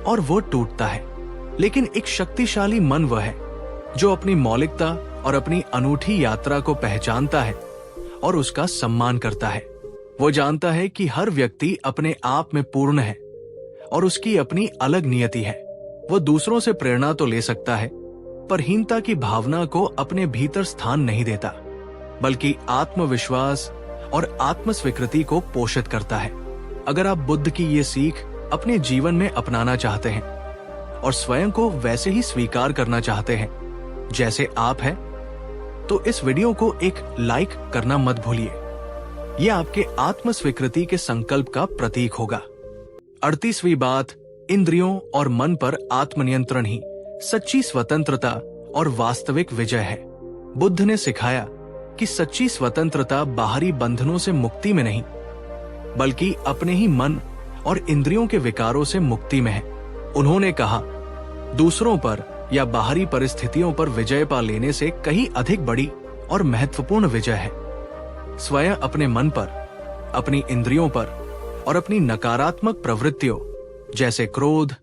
और वो टूटता है। लेकिन एक शक्तिशाली मन वह है जो अपनी मौलिकता और अपनी अनूठी यात्रा को पहचानता है और उसका सम्मान करता है। वो जानता है कि हर व्यक्ति अपने आप में पूर्ण है और उसकी अपनी अलग नियति है। वो दूसरों से प्रेरणा तो ले सकता है, पर हीनता की भावना को अपने भीतर स्थान नहीं देता, बल्कि आत्मविश्वास और आत्मस्वीकृति को पोषित करता है। अगर आप बुद्ध की ये सीख अपने जीवन में अपनाना चाहते हैं और स्वयं को वैसे ही स्वीकार करना चाहते हैं जैसे आप हैं, तो इस वीडियो को एक लाइक करना मत भूलिए। यह आपके आत्म स्वीकृति के संकल्प का प्रतीक होगा। 38वीं बात, इंद्रियों और मन पर आत्मनियंत्रण ही सच्ची स्वतंत्रता और वास्तविक विजय है। बुद्ध ने सिखाया कि सच्ची स्वतंत्रता बाहरी बंधनों से मुक्ति में नहीं, बल्कि अपने ही मन और इंद्रियों के विकारों से मुक्ति में है। उन्होंने कहा, दूसरों पर या बाहरी परिस्थितियों पर विजय पा लेने से कहीं अधिक बड़ी और महत्वपूर्ण विजय है स्वयं अपने मन पर, अपनी इंद्रियों पर और अपनी नकारात्मक प्रवृत्तियों जैसे क्रोध,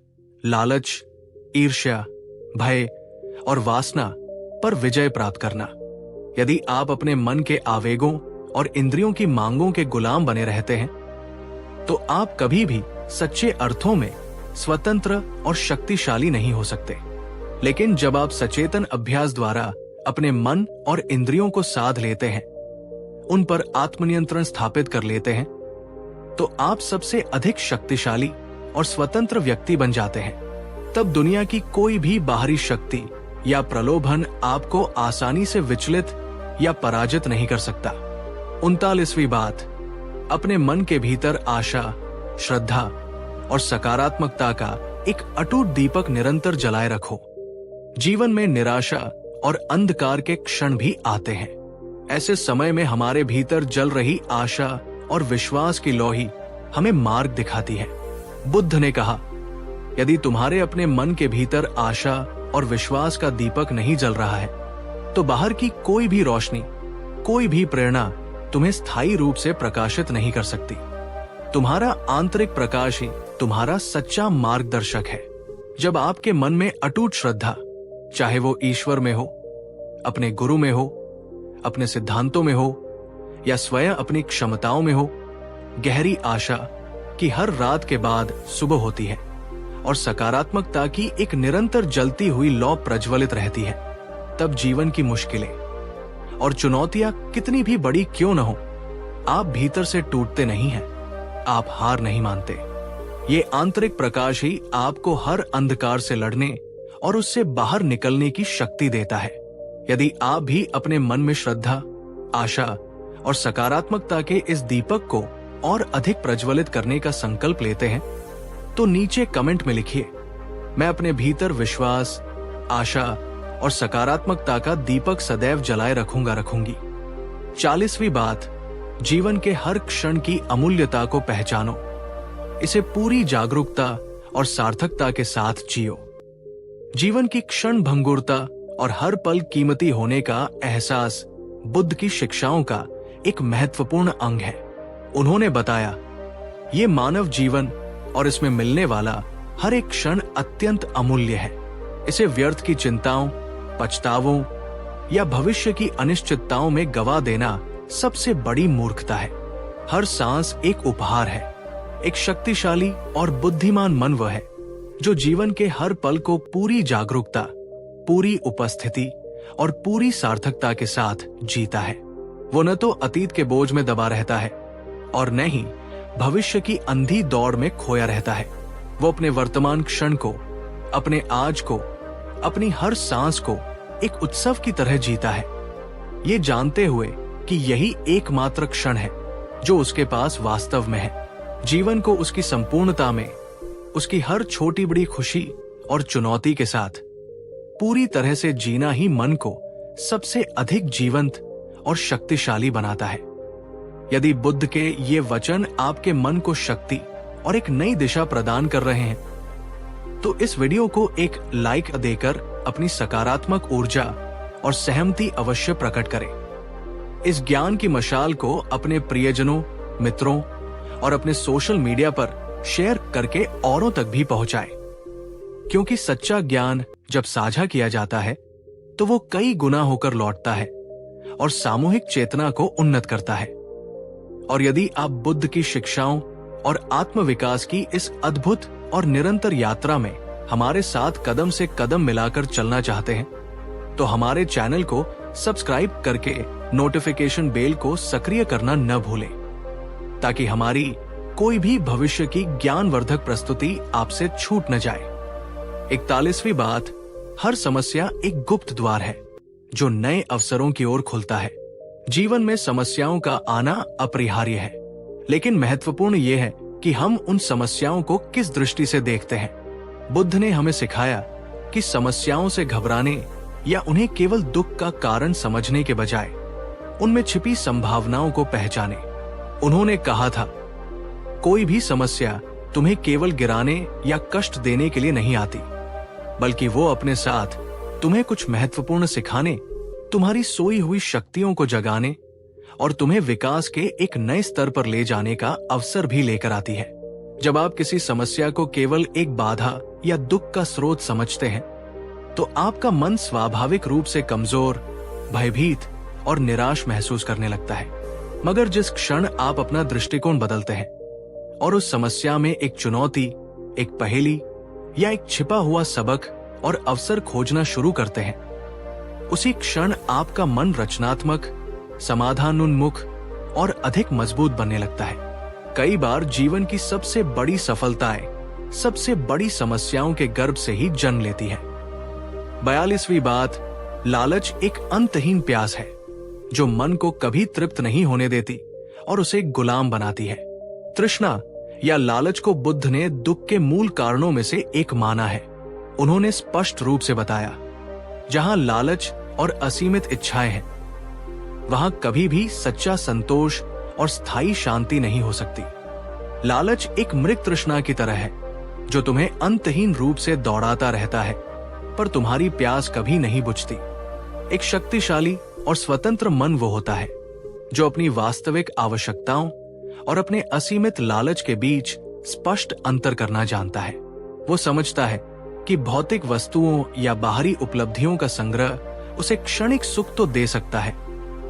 लालच, ईर्ष्या, भय और वासना पर विजय प्राप्त करना। यदि आप अपने मन के आवेगों और इंद्रियों की मांगों के गुलाम बने रहते हैं, तो आप कभी भी सच्चे अर्थों में स्वतंत्र और शक्तिशाली नहीं हो सकते। लेकिन जब आप सचेतन अभ्यास द्वारा अपने मन और इंद्रियों को साध लेते हैं, उन पर आत्मनियंत्रण स्थापित कर लेते हैं, तो आप सबसे अधिक शक्तिशाली और स्वतंत्र व्यक्ति बन जाते हैं। तब दुनिया की कोई भी बाहरी शक्ति या प्रलोभन आपको आसानी से विचलित या पराजित नहीं कर सकता। 39वीं बात, अपने मन के भीतर आशा, श्रद्धा और सकारात्मकता का एक अटूट दीपक निरंतर जलाए रखो। जीवन में निराशा और अंधकार के क्षण भी आते हैं। ऐसे समय में हमारे भीतर जल रही आशा और विश्वास की लोही हमें मार्ग दिखाती है। बुद्ध ने कहा, यदि तुम्हारे अपने मन के भीतर आशा और विश्वास का दीपक नहीं जल रहा है, तो बाहर की कोई भी रोशनी, कोई भी प्रेरणा तुम्हें स्थायी रूप से प्रकाशित नहीं कर सकती। तुम्हारा आंतरिक प्रकाश ही तुम्हारा सच्चा मार्गदर्शक है। जब आपके मन में अटूट श्रद्धा, चाहे वो ईश्वर में हो, अपने गुरु में हो, अपने सिद्धांतों में हो या स्वयं अपनी क्षमताओं में हो, गहरी आशा कि हर रात के बाद सुबह होती है और सकारात्मकता की एक निरंतर जलती हुई लौ प्रज्वलित रहती है, तब जीवन की मुश्किलें और चुनौतियां कितनी भी बड़ी क्यों न हो, आप भीतर से टूटते नहीं हैं, आप हार नहीं मानते। ये आंतरिक प्रकाश ही आपको हर अंधकार से लड़ने और उससे बाहर निकलने की शक्ति देता है। यदि आप भी अपने मन में श्रद्धा, आशा और सकारात्मकता के इस दीपक को और अधिक प्रज्वलित करने का संकल्प लेते हैं, तो नीचे कमेंट में लिखिए, मैं अपने भीतर विश्वास, आशा और सकारात्मकता का दीपक सदैव जलाए रखूंगी। 40वीं बात, जीवन के हर क्षण की अमूल्यता को पहचानो, इसे पूरी जागरूकता और सार्थकता के साथ जियो। जीवन की क्षण भंगुरता और हर पल कीमती होने का एहसास बुद्ध की शिक्षाओं का एक महत्वपूर्ण अंग है। उन्होंने बताया, ये मानव जीवन और इसमें मिलने वाला हर एक क्षण अत्यंत अमूल्य है। इसे व्यर्थ की चिंताओं, पछतावों या भविष्य की अनिश्चितताओं में गवा देना सबसे बड़ी मूर्खता है। हर सांस एक उपहार है। एक शक्तिशाली और बुद्धिमान मन वह है जो जीवन के हर पल को पूरी जागरूकता, पूरी उपस्थिति और पूरी सार्थकता के साथ जीता है। वो न तो अतीत के बोझ में दबा रहता है और न ही भविष्य की अंधी दौड़ में खोया रहता है। वो अपने वर्तमान क्षण को, अपने आज को, अपनी हर सांस को एक उत्सव की तरह जीता है, ये जानते हुए कि यही एकमात्र क्षण है जो उसके पास वास्तव में है। जीवन को उसकी संपूर्णता में, उसकी हर छोटी बड़ी खुशी और चुनौती के साथ पूरी तरह से जीना ही मन को सबसे अधिक जीवंत और शक्तिशाली बनाता है। यदि बुद्ध के ये वचन आपके मन को शक्ति और एक नई दिशा प्रदान कर रहे हैं, तो इस वीडियो को एक लाइक देकर अपनी सकारात्मक ऊर्जा और सहमति अवश्य प्रकट करें। इस ज्ञान की मशाल को अपने प्रियजनों, मित्रों और अपने सोशल मीडिया पर शेयर करके औरों तक भी पहुंचाएं, क्योंकि सच्चा ज्ञान जब साझा किया जाता है तो वो कई गुना होकर लौटता है और सामूहिक चेतना को उन्नत करता है। और यदि आप बुद्ध की शिक्षाओं और आत्मविकास की इस अद्भुत और निरंतर यात्रा में हमारे साथ कदम से कदम मिलाकर चलना चाहते हैं, तो हमारे चैनल को सब्सक्राइब करके नोटिफिकेशन बेल को सक्रिय करना न भूलें, ताकि हमारी कोई भी भविष्य की ज्ञानवर्धक प्रस्तुति आपसे छूट न जाए। 41वीं बात, हर समस्या एक गुप्त द्वार है जो नए अवसरों की ओर खुलता है। जीवन में समस्याओं का आना अपरिहार्य है, लेकिन महत्वपूर्ण यह है कि हम उन समस्याओं को किस दृष्टि से देखते हैं। बुद्ध ने हमें सिखाया कि समस्याओं से घबराने या उन्हें केवल दुख का कारण समझने के बजाय उनमें छिपी संभावनाओं को पहचाने। उन्होंने कहा था, कोई भी समस्या तुम्हें केवल गिराने या कष्ट देने के लिए नहीं आती, बल्कि वो अपने साथ तुम्हें कुछ महत्वपूर्ण सिखाने, तुम्हारी सोई हुई शक्तियों को जगाने और तुम्हें विकास के एक नए स्तर पर ले जाने का अवसर भी लेकर आती है। जब आप किसी समस्या को केवल एक बाधा या दुख का स्रोत समझते हैं, तो आपका मन स्वाभाविक रूप से कमजोर, भयभीत और निराश महसूस करने लगता है। मगर जिस क्षण आप अपना दृष्टिकोण बदलते हैं और उस समस्या में एक चुनौती, एक पहेली या एक छिपा हुआ सबक और अवसर खोजना शुरू करते हैं, उसी क्षण आपका मन रचनात्मक, समाधानोन्मुख और अधिक मजबूत बनने लगता है। कई बार जीवन की सबसे बड़ी सफलताएं सबसे बड़ी समस्याओं के गर्भ से ही जन्म लेती है। 42वीं बात, लालच एक अंतहीन प्यास है जो मन को कभी तृप्त नहीं होने देती और उसे गुलाम बनाती है। तृष्णा या लालच को बुद्ध ने दुख के मूल कारणों में से एक माना है। उन्होंने स्पष्ट रूप से बताया, जहां लालच और असीमित इच्छाएं हैं, वहां कभी भी सच्चा संतोष और स्थायी शांति नहीं हो सकती। लालच एक मृग तृष्णा की तरह है जो तुम्हें अंतहीन रूप से दौड़ाता रहता है, पर तुम्हारी प्यास कभी नहीं बुझती। एक शक्तिशाली और स्वतंत्र मन वो होता है जो अपनी वास्तविक आवश्यकताओं और अपने असीमित लालच के बीच स्पष्ट अंतर करना जानता है। वो समझता है कि भौतिक वस्तुओं या बाहरी उपलब्धियों का संग्रह उसे क्षणिक सुख तो दे सकता है,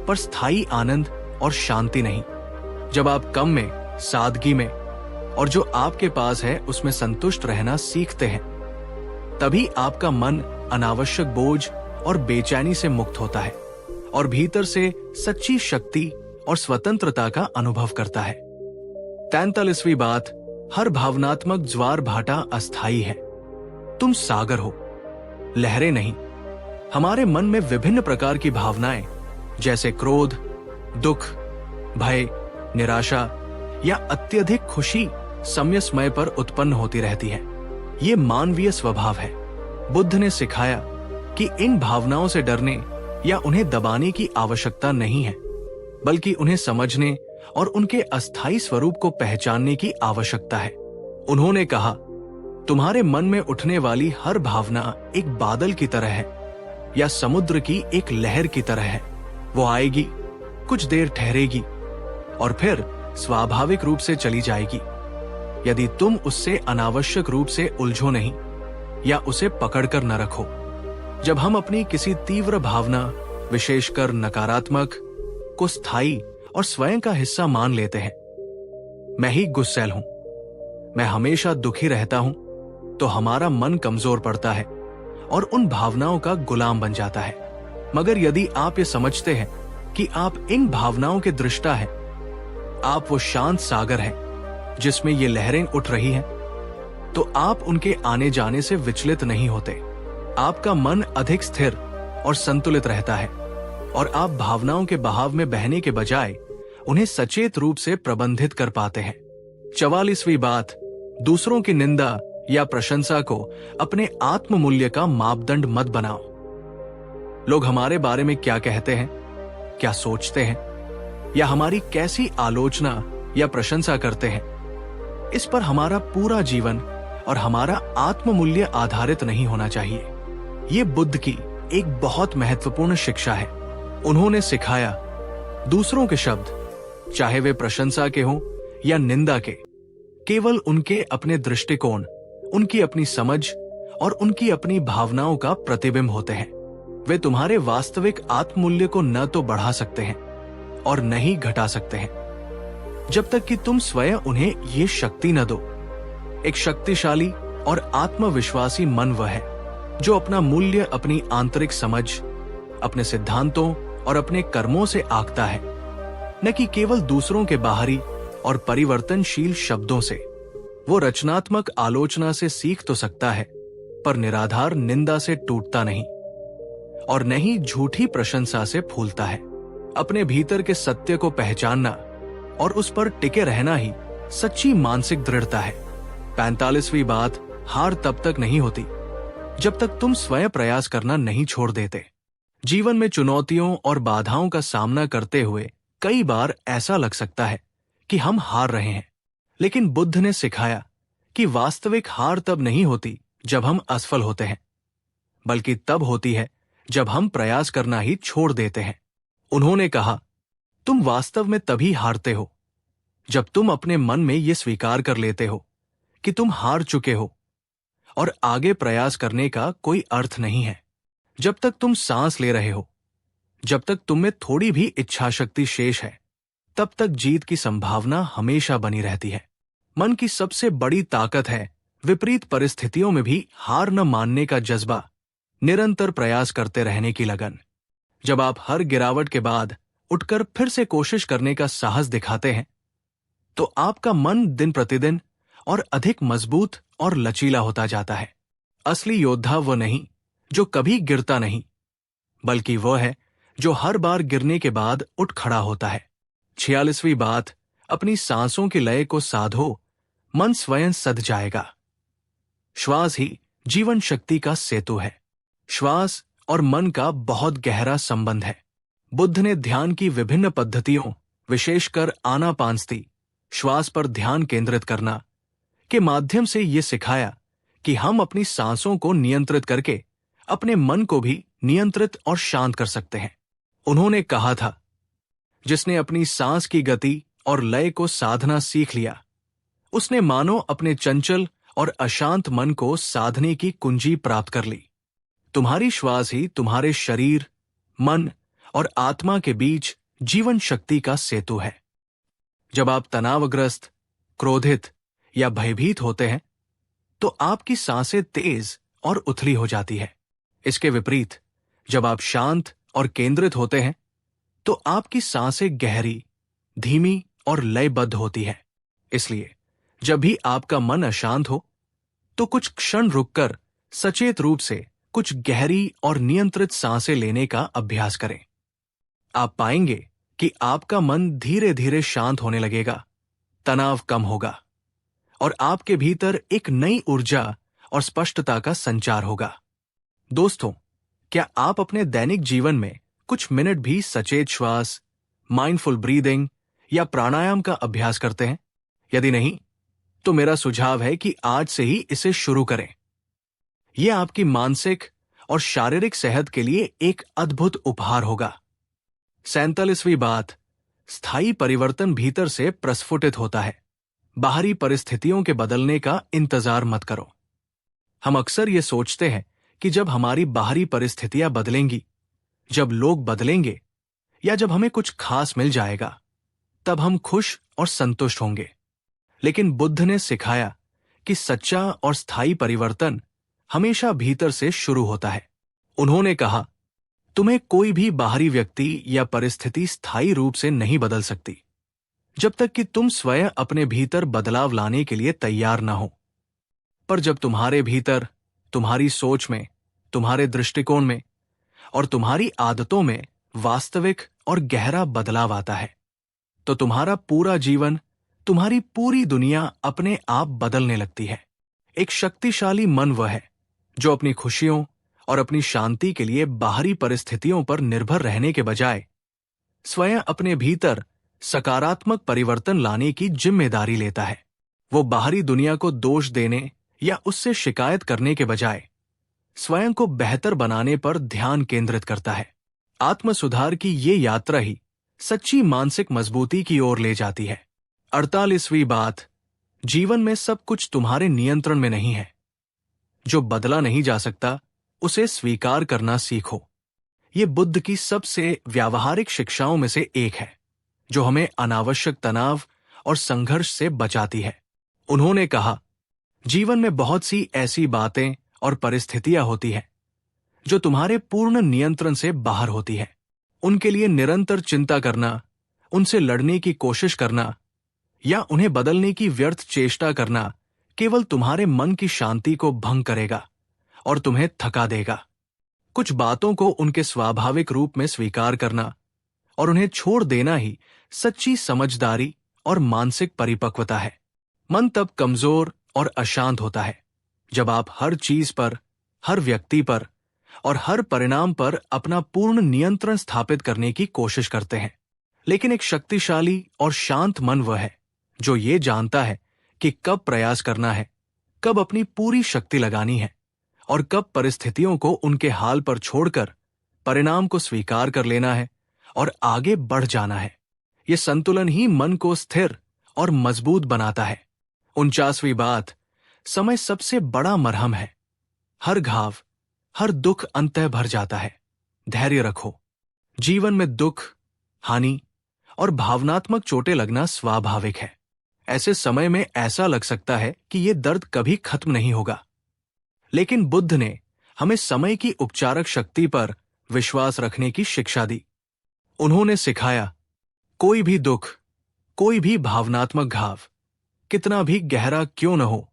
पर स्थायी आनंद और शांति नहीं। जब आप कम में, सादगी में और जो आपके पास है उसमें संतुष्ट रहना सीखते हैं, तभी आपका मन अनावश्यक बोझ और बेचैनी से मुक्त होता है और भीतर से सच्ची शक्ति और स्वतंत्रता का अनुभव करता है। 43वीं बात, हर भावनात्मक ज्वार भाटा अस्थायी है। तुम सागर हो, लहरें नहीं। हमारे मन में विभिन्न प्रकार की भावनाएं जैसे क्रोध, दुख, भय, निराशा या अत्यधिक खुशी समय समय पर उत्पन्न होती रहती है। ये मानवीय स्वभाव है। बुद्ध ने सिखाया कि इन भावनाओं से डरने या उन्हें दबाने की आवश्यकता नहीं है, बल्कि उन्हें समझने और उनके अस्थायी स्वरूप को पहचानने की आवश्यकता है। उन्होंने कहा, तुम्हारे मन में उठने वाली हर भावना एक बादल की तरह है या समुद्र की एक लहर की तरह है। वो आएगी, कुछ देर ठहरेगी और फिर स्वाभाविक रूप से चली जाएगी, यदि तुम उससे अनावश्यक रूप से उलझो नहीं या उसे पकड़कर न रखो। जब हम अपनी किसी तीव्र भावना, विशेषकर नकारात्मक, को स्थायी और स्वयं का हिस्सा मान लेते हैं, मैं ही गुस्सैल हूं, मैं हमेशा दुखी रहता हूं, तो हमारा मन कमजोर पड़ता है और उन भावनाओं का गुलाम बन जाता है। मगर यदि आप ये समझते हैं कि आप इन भावनाओं के दृष्टा हैं, आप वो शांत सागर हैं जिसमें ये लहरें उठ रही हैं, तो आप उनके आने जाने से विचलित नहीं होते। आपका मन अधिक स्थिर और संतुलित रहता है और आप भावनाओं के बहाव में बहने के बजाय उन्हें सचेत रूप से प्रबंधित कर पाते हैं। 44वीं बात, दूसरों की निंदा या प्रशंसा को अपने आत्म मूल्य का मापदंड मत बनाओ। लोग हमारे बारे में क्या कहते हैं, क्या सोचते हैं, या हमारी कैसी आलोचना या प्रशंसा करते हैं, इस पर हमारा पूरा जीवन और हमारा आत्म मूल्य आधारित नहीं होना चाहिए। ये बुद्ध की एक बहुत महत्वपूर्ण शिक्षा है। उन्होंने सिखाया, दूसरों के शब्द, चाहे वे प्रशंसा के हों या निंदा के, केवल उनके अपने दृष्टिकोण, उनकी अपनी समझ और उनकी अपनी भावनाओं का प्रतिबिंब होते हैं। वे तुम्हारे वास्तविक आत्ममूल्य को न तो बढ़ा सकते हैं और न ही घटा सकते हैं, जब तक कि तुम स्वयं उन्हें ये शक्ति न दो। एक शक्तिशाली और आत्मविश्वासी मन वह है जो अपना मूल्य अपनी आंतरिक समझ, अपने सिद्धांतों और अपने कर्मों से आंकता है, न कि केवल दूसरों के बाहरी और परिवर्तनशील शब्दों से। वो रचनात्मक आलोचना से सीख तो सकता है, पर निराधार निंदा से टूटता नहीं और न ही झूठी प्रशंसा से फूलता है। अपने भीतर के सत्य को पहचानना और उस पर टिके रहना ही सच्ची मानसिक दृढ़ता है। 45वीं बात, हार तब तक नहीं होती जब तक तुम स्वयं प्रयास करना नहीं छोड़ देते। जीवन में चुनौतियों और बाधाओं का सामना करते हुए कई बार ऐसा लग सकता है कि हम हार रहे हैं, लेकिन बुद्ध ने सिखाया कि वास्तविक हार तब नहीं होती जब हम असफल होते हैं, बल्कि तब होती है जब हम प्रयास करना ही छोड़ देते हैं। उन्होंने कहा, तुम वास्तव में तभी हारते हो जब तुम अपने मन में ये स्वीकार कर लेते हो कि तुम हार चुके हो और आगे प्रयास करने का कोई अर्थ नहीं है। जब तक तुम सांस ले रहे हो, जब तक तुम में थोड़ी भी इच्छा शक्ति शेष है, तब तक जीत की संभावना हमेशा बनी रहती है। मन की सबसे बड़ी ताकत है विपरीत परिस्थितियों में भी हार न मानने का जज्बा, निरंतर प्रयास करते रहने की लगन। जब आप हर गिरावट के बाद उठकर फिर से कोशिश करने का साहस दिखाते हैं, तो आपका मन दिन प्रतिदिन और अधिक मजबूत और लचीला होता जाता है। असली योद्धा वो नहीं जो कभी गिरता नहीं, बल्कि वो है जो हर बार गिरने के बाद उठ खड़ा होता है। 46वीं बात, अपनी सांसों की लय को साधो, मन स्वयं सध जाएगा। श्वास ही जीवन शक्ति का सेतु है। श्वास और मन का बहुत गहरा संबंध है। बुद्ध ने ध्यान की विभिन्न पद्धतियों, विशेषकर आनापानसती, श्वास पर ध्यान केंद्रित करना के माध्यम से ये सिखाया कि हम अपनी सांसों को नियंत्रित करके अपने मन को भी नियंत्रित और शांत कर सकते हैं। उन्होंने कहा था, जिसने अपनी सांस की गति और लय को साधना सीख लिया, उसने मानो अपने चंचल और अशांत मन को साधने की कुंजी प्राप्त कर ली। तुम्हारी श्वास ही तुम्हारे शरीर, मन और आत्मा के बीच जीवन शक्ति का सेतु है। जब आप तनावग्रस्त, क्रोधित या भयभीत होते हैं, तो आपकी सांसें तेज और उथली हो जाती है। इसके विपरीत, जब आप शांत और केंद्रित होते हैं, तो आपकी सांसें गहरी, धीमी और लयबद्ध होती है। इसलिए जब भी आपका मन अशांत हो, तो कुछ क्षण रुककर सचेत रूप से कुछ गहरी और नियंत्रित सांसें लेने का अभ्यास करें। आप पाएंगे कि आपका मन धीरे धीरे शांत होने लगेगा, तनाव कम होगा और आपके भीतर एक नई ऊर्जा और स्पष्टता का संचार होगा। दोस्तों, क्या आप अपने दैनिक जीवन में कुछ मिनट भी सचेत श्वास, माइंडफुल ब्रीदिंग या प्राणायाम का अभ्यास करते हैं? यदि नहीं, तो मेरा सुझाव है कि आज से ही इसे शुरू करें। यह आपकी मानसिक और शारीरिक सेहत के लिए एक अद्भुत उपहार होगा। 47वीं बात, स्थायी परिवर्तन भीतर से प्रस्फुटित होता है। बाहरी परिस्थितियों के बदलने का इंतजार मत करो। हम अक्सर ये सोचते हैं कि जब हमारी बाहरी परिस्थितियां बदलेंगी, जब लोग बदलेंगे या जब हमें कुछ खास मिल जाएगा, तब हम खुश और संतुष्ट होंगे। लेकिन बुद्ध ने सिखाया कि सच्चा और स्थायी परिवर्तन हमेशा भीतर से शुरू होता है। उन्होंने कहा, तुम्हें कोई भी बाहरी व्यक्ति या परिस्थिति स्थायी रूप से नहीं बदल सकती, जब तक कि तुम स्वयं अपने भीतर बदलाव लाने के लिए तैयार न हो। पर जब तुम्हारे भीतर, तुम्हारी सोच में, तुम्हारे दृष्टिकोण में और तुम्हारी आदतों में वास्तविक और गहरा बदलाव आता है, तो तुम्हारा पूरा जीवन, तुम्हारी पूरी दुनिया अपने आप बदलने लगती है। एक शक्तिशाली मन वह है जो अपनी खुशियों और अपनी शांति के लिए बाहरी परिस्थितियों पर निर्भर रहने के बजाय स्वयं अपने भीतर सकारात्मक परिवर्तन लाने की जिम्मेदारी लेता है। वो बाहरी दुनिया को दोष देने या उससे शिकायत करने के बजाय स्वयं को बेहतर बनाने पर ध्यान केंद्रित करता है। आत्म सुधार की ये यात्रा ही सच्ची मानसिक मजबूती की ओर ले जाती है। 48वीं बात, जीवन में सब कुछ तुम्हारे नियंत्रण में नहीं है। जो बदला नहीं जा सकता उसे स्वीकार करना सीखो। ये बुद्ध की सबसे व्यावहारिक शिक्षाओं में से एक है जो हमें अनावश्यक तनाव और संघर्ष से बचाती है। उन्होंने कहा, जीवन में बहुत सी ऐसी बातें और परिस्थितियां होती हैं जो तुम्हारे पूर्ण नियंत्रण से बाहर होती है। उनके लिए निरंतर चिंता करना, उनसे लड़ने की कोशिश करना या उन्हें बदलने की व्यर्थ चेष्टा करना केवल तुम्हारे मन की शांति को भंग करेगा और तुम्हें थका देगा। कुछ बातों को उनके स्वाभाविक रूप में स्वीकार करना और उन्हें छोड़ देना ही सच्ची समझदारी और मानसिक परिपक्वता है। मन तब कमजोर और अशांत होता है जब आप हर चीज पर, हर व्यक्ति पर और हर परिणाम पर अपना पूर्ण नियंत्रण स्थापित करने की कोशिश करते हैं। लेकिन एक शक्तिशाली और शांत मन वह है जो ये जानता है कि कब प्रयास करना है, कब अपनी पूरी शक्ति लगानी है और कब परिस्थितियों को उनके हाल पर छोड़कर परिणाम को स्वीकार कर लेना है और आगे बढ़ जाना है। ये संतुलन ही मन को स्थिर और मजबूत बनाता है। 49वीं बात, समय सबसे बड़ा मरहम है। हर घाव, हर दुख अंततः भर जाता है। धैर्य रखो। जीवन में दुख, हानि और भावनात्मक चोटें लगना स्वाभाविक है। ऐसे समय में ऐसा लग सकता है कि ये दर्द कभी खत्म नहीं होगा, लेकिन बुद्ध ने हमें समय की उपचारक शक्ति पर विश्वास रखने की शिक्षा दी। उन्होंने सिखाया, कोई भी दुख, कोई भी भावनात्मक घाव कितना भी गहरा क्यों न हो,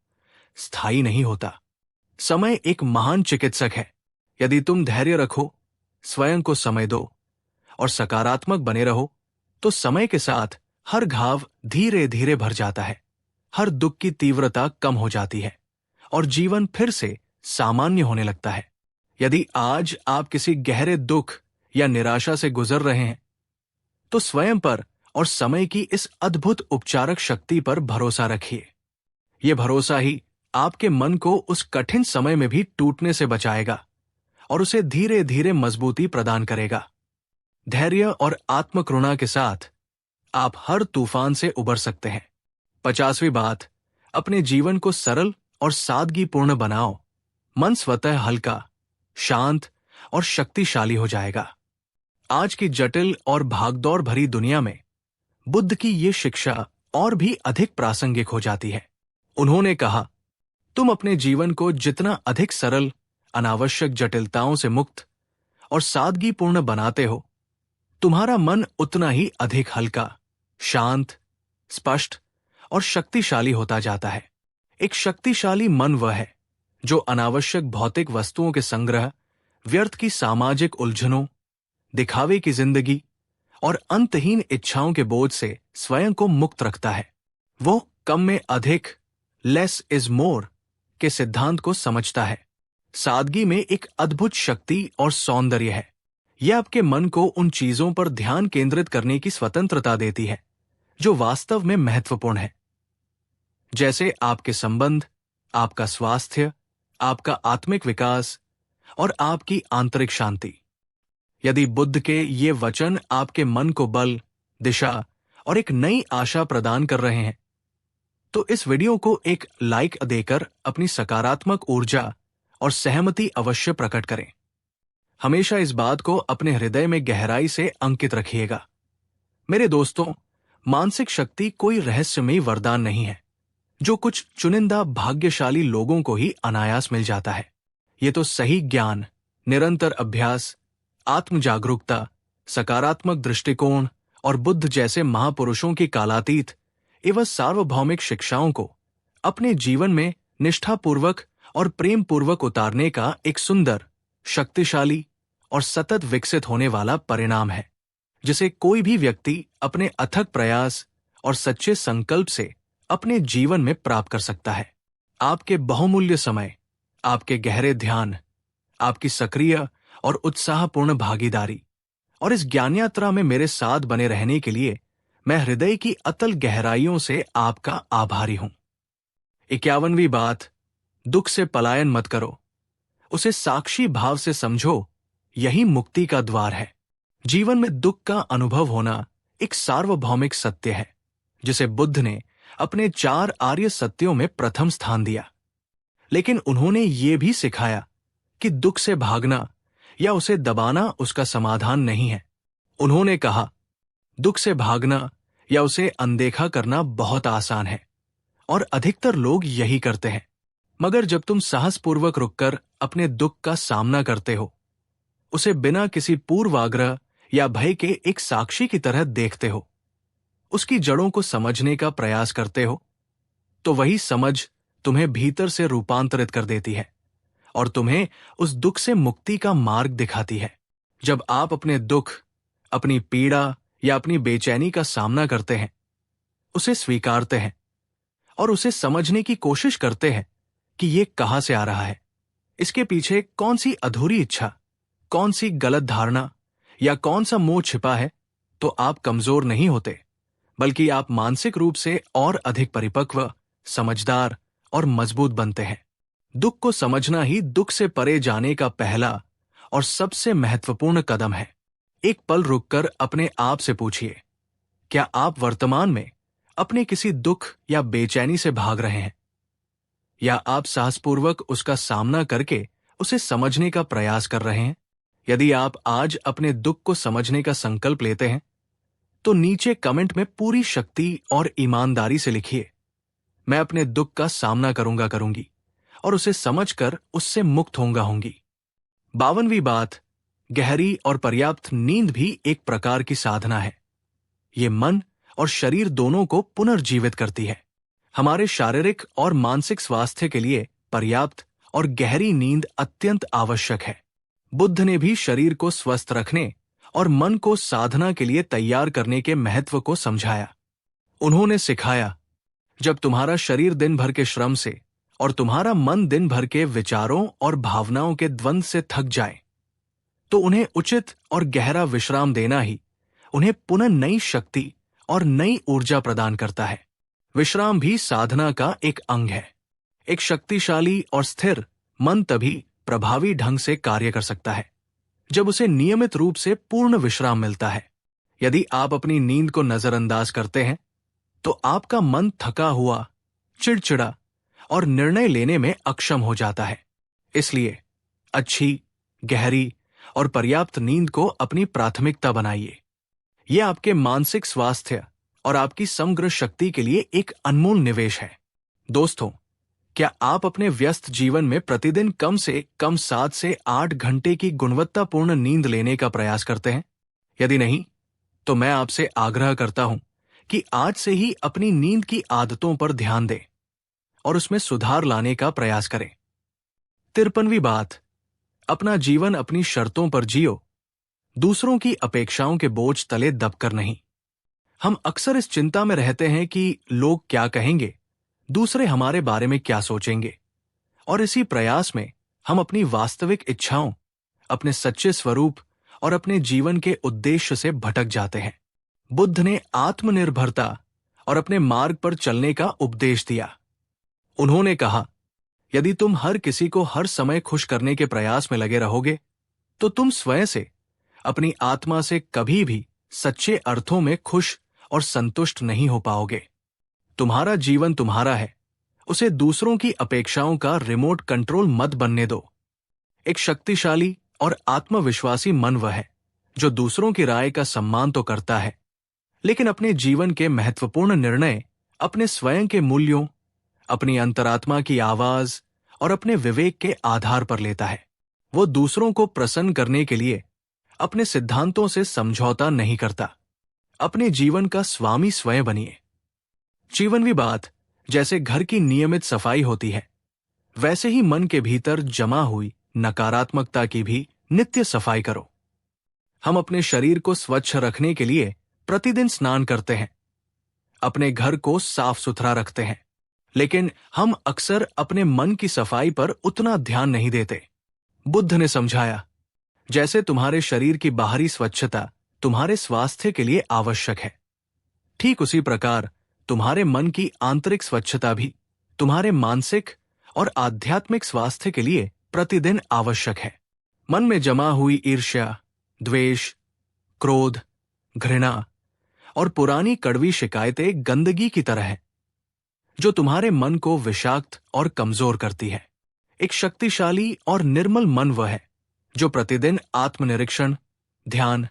स्थायी नहीं होता। समय एक महान चिकित्सक है। यदि तुम धैर्य रखो, स्वयं को समय दो और सकारात्मक बने रहो तो समय के साथ हर घाव धीरे धीरे भर जाता है, हर दुख की तीव्रता कम हो जाती है और जीवन फिर से सामान्य होने लगता है। यदि आज आप किसी गहरे दुख या निराशा से गुजर रहे हैं तो स्वयं पर और समय की इस अद्भुत उपचारक शक्ति पर भरोसा रखिए। यह भरोसा ही आपके मन को उस कठिन समय में भी टूटने से बचाएगा और उसे धीरे धीरे मजबूती प्रदान करेगा। धैर्य और आत्मकरुणा के साथ आप हर तूफान से उबर सकते हैं। 50वीं बात, अपने जीवन को सरल और सादगीपूर्ण बनाओ। मन स्वतः हल्का, शांत और शक्तिशाली हो जाएगा। आज की जटिल और भागदौड़ भरी दुनिया में बुद्ध की ये शिक्षा और भी अधिक प्रासंगिक हो जाती है। उन्होंने कहा, तुम अपने जीवन को जितना अधिक सरल, अनावश्यक जटिलताओं से मुक्त और सादगीपूर्ण बनाते हो, तुम्हारा मन उतना ही अधिक हल्का, शांत, स्पष्ट और शक्तिशाली होता जाता है। एक शक्तिशाली मन वह है जो अनावश्यक भौतिक वस्तुओं के संग्रह, व्यर्थ की सामाजिक उलझनों, दिखावे की जिंदगी और अंतहीन इच्छाओं के बोझ से स्वयं को मुक्त रखता है। वो कम में अधिक, लेस इज मोर के सिद्धांत को समझता है। सादगी में एक अद्भुत शक्ति और सौंदर्य है। यह आपके मन को उन चीजों पर ध्यान केंद्रित करने की स्वतंत्रता देती है जो वास्तव में महत्वपूर्ण है, जैसे आपके संबंध, आपका स्वास्थ्य, आपका आत्मिक विकास और आपकी आंतरिक शांति। यदि बुद्ध के ये वचन आपके मन को बल, दिशा और एक नई आशा प्रदान कर रहे हैं तो इस वीडियो को एक लाइक देकर अपनी सकारात्मक ऊर्जा और सहमति अवश्य प्रकट करें। हमेशा इस बात को अपने हृदय में गहराई से अंकित रखिएगा। मेरे दोस्तों, मानसिक शक्ति कोई रहस्यमयी वरदान नहीं है जो कुछ चुनिंदा भाग्यशाली लोगों को ही अनायास मिल जाता है। ये तो सही ज्ञान, निरंतर अभ्यास, आत्म जागरूकता, सकारात्मक दृष्टिकोण और बुद्ध जैसे महापुरुषों की कालातीत एवं सार्वभौमिक शिक्षाओं को अपने जीवन में निष्ठापूर्वक और प्रेम पूर्वक उतारने का एक सुंदर, शक्तिशाली और सतत विकसित होने वाला परिणाम है, जिसे कोई भी व्यक्ति अपने अथक प्रयास और सच्चे संकल्प से अपने जीवन में प्राप्त कर सकता है। आपके बहुमूल्य समय, आपके गहरे ध्यान, आपकी सक्रिय और उत्साहपूर्ण भागीदारी और इस ज्ञान यात्रा में मेरे साथ बने रहने के लिए मैं हृदय की अतल गहराइयों से आपका आभारी हूं। 51वीं बात, दुख से पलायन मत करो, उसे साक्षी भाव से समझो, यही मुक्ति का द्वार है। जीवन में दुख का अनुभव होना एक सार्वभौमिक सत्य है, जिसे बुद्ध ने अपने 4 आर्य सत्यों में प्रथम स्थान दिया। लेकिन उन्होंने ये भी सिखाया कि दुख से भागना या उसे दबाना उसका समाधान नहीं है। उन्होंने कहा, दुख से भागना या उसे अनदेखा करना बहुत आसान है और अधिकतर लोग यही करते हैं। मगर जब तुम साहसपूर्वक रुककर अपने दुख का सामना करते हो, उसे बिना किसी पूर्वाग्रह या भय के एक साक्षी की तरह देखते हो, उसकी जड़ों को समझने का प्रयास करते हो, तो वही समझ तुम्हें भीतर से रूपांतरित कर देती है और तुम्हें उस दुख से मुक्ति का मार्ग दिखाती है। जब आप अपने दुख, अपनी पीड़ा या अपनी बेचैनी का सामना करते हैं, उसे स्वीकारते हैं और उसे समझने की कोशिश करते हैं कि ये कहां से आ रहा है, इसके पीछे कौन सी अधूरी इच्छा, कौन सी गलत धारणा या कौन सा मोह छिपा है, तो आप कमजोर नहीं होते, बल्कि आप मानसिक रूप से और अधिक परिपक्व, समझदार और मजबूत बनते हैं। दुख को समझना ही दुख से परे जाने का पहला और सबसे महत्वपूर्ण कदम है। एक पल रुककर अपने आप से पूछिए, क्या आप वर्तमान में अपने किसी दुख या बेचैनी से भाग रहे हैं, या आप साहसपूर्वक उसका सामना करके उसे समझने का प्रयास कर रहे हैं? यदि आप आज अपने दुख को समझने का संकल्प लेते हैं, तो नीचे कमेंट में पूरी शक्ति और ईमानदारी से लिखिए, मैं अपने दुख का सामना करूंगी और उसे समझकर उससे मुक्त होंगी। 52वीं बात, गहरी और पर्याप्त नींद भी एक प्रकार की साधना है। ये मन और शरीर दोनों को पुनर्जीवित करती है। हमारे शारीरिक और मानसिक स्वास्थ्य के लिए पर्याप्त और गहरी नींद अत्यंत आवश्यक है। बुद्ध ने भी शरीर को स्वस्थ रखने और मन को साधना के लिए तैयार करने के महत्व को समझाया। उन्होंने सिखाया, जब तुम्हारा शरीर दिन भर के श्रम से और तुम्हारा मन दिन भर के विचारों और भावनाओं के द्वंद्व से थक जाए, तो उन्हें उचित और गहरा विश्राम देना ही उन्हें पुनः नई शक्ति और नई ऊर्जा प्रदान करता है। विश्राम भी साधना का एक अंग है। एक शक्तिशाली और स्थिर मन तभी प्रभावी ढंग से कार्य कर सकता है जब उसे नियमित रूप से पूर्ण विश्राम मिलता है। यदि आप अपनी नींद को नजरअंदाज करते हैं, तो आपका मन थका हुआ, चिड़चिड़ा और निर्णय लेने में अक्षम हो जाता है। इसलिए अच्छी, गहरी और पर्याप्त नींद को अपनी प्राथमिकता बनाइए। यह आपके मानसिक स्वास्थ्य और आपकी समग्र शक्ति के लिए एक अनमोल निवेश है। दोस्तों, क्या आप अपने व्यस्त जीवन में प्रतिदिन कम से कम 7 से 8 घंटे की गुणवत्तापूर्ण नींद लेने का प्रयास करते हैं? यदि नहीं, तो मैं आपसे आग्रह करता हूं कि आज से ही अपनी नींद की आदतों पर ध्यान दें और उसमें सुधार लाने का प्रयास करें। 53वीं बात, अपना जीवन अपनी शर्तों पर जियो, दूसरों की अपेक्षाओं के बोझ तले दबकर नहीं। हम अक्सर इस चिंता में रहते हैं कि लोग क्या कहेंगे, दूसरे हमारे बारे में क्या सोचेंगे, और इसी प्रयास में हम अपनी वास्तविक इच्छाओं, अपने सच्चे स्वरूप और अपने जीवन के उद्देश्य से भटक जाते हैं। बुद्ध ने आत्मनिर्भरता और अपने मार्ग पर चलने का उपदेश दिया। उन्होंने कहा, यदि तुम हर किसी को हर समय खुश करने के प्रयास में लगे रहोगे, तो तुम स्वयं से, अपनी आत्मा से कभी भी सच्चे अर्थों में खुश और संतुष्ट नहीं हो पाओगे। तुम्हारा जीवन तुम्हारा है, उसे दूसरों की अपेक्षाओं का रिमोट कंट्रोल मत बनने दो। एक शक्तिशाली और आत्मविश्वासी मन वह है जो दूसरों की राय का सम्मान तो करता है, लेकिन अपने जीवन के महत्वपूर्ण निर्णय अपने स्वयं के मूल्यों, अपनी अंतरात्मा की आवाज और अपने विवेक के आधार पर लेता है। वो दूसरों को प्रसन्न करने के लिए अपने सिद्धांतों से समझौता नहीं करता। अपने जीवन का स्वामी स्वयं बनिए। 54वीं बात, जैसे घर की नियमित सफाई होती है, वैसे ही मन के भीतर जमा हुई नकारात्मकता की भी नित्य सफाई करो। हम अपने शरीर को स्वच्छ रखने के लिए प्रतिदिन स्नान करते हैं, अपने घर को साफ सुथरा रखते हैं, लेकिन हम अक्सर अपने मन की सफाई पर उतना ध्यान नहीं देते। बुद्ध ने समझाया, जैसे तुम्हारे शरीर की बाहरी स्वच्छता तुम्हारे स्वास्थ्य के लिए आवश्यक है, ठीक उसी प्रकार तुम्हारे मन की आंतरिक स्वच्छता भी तुम्हारे मानसिक और आध्यात्मिक स्वास्थ्य के लिए प्रतिदिन आवश्यक है। मन में जमा हुई ईर्ष्या, द्वेष, क्रोध, घृणा और पुरानी कड़वी शिकायतें गंदगी की तरह है, जो तुम्हारे मन को विषाक्त और कमजोर करती है। एक शक्तिशाली और निर्मल मन वह है जो प्रतिदिन आत्मनिरीक्षण, ध्यान,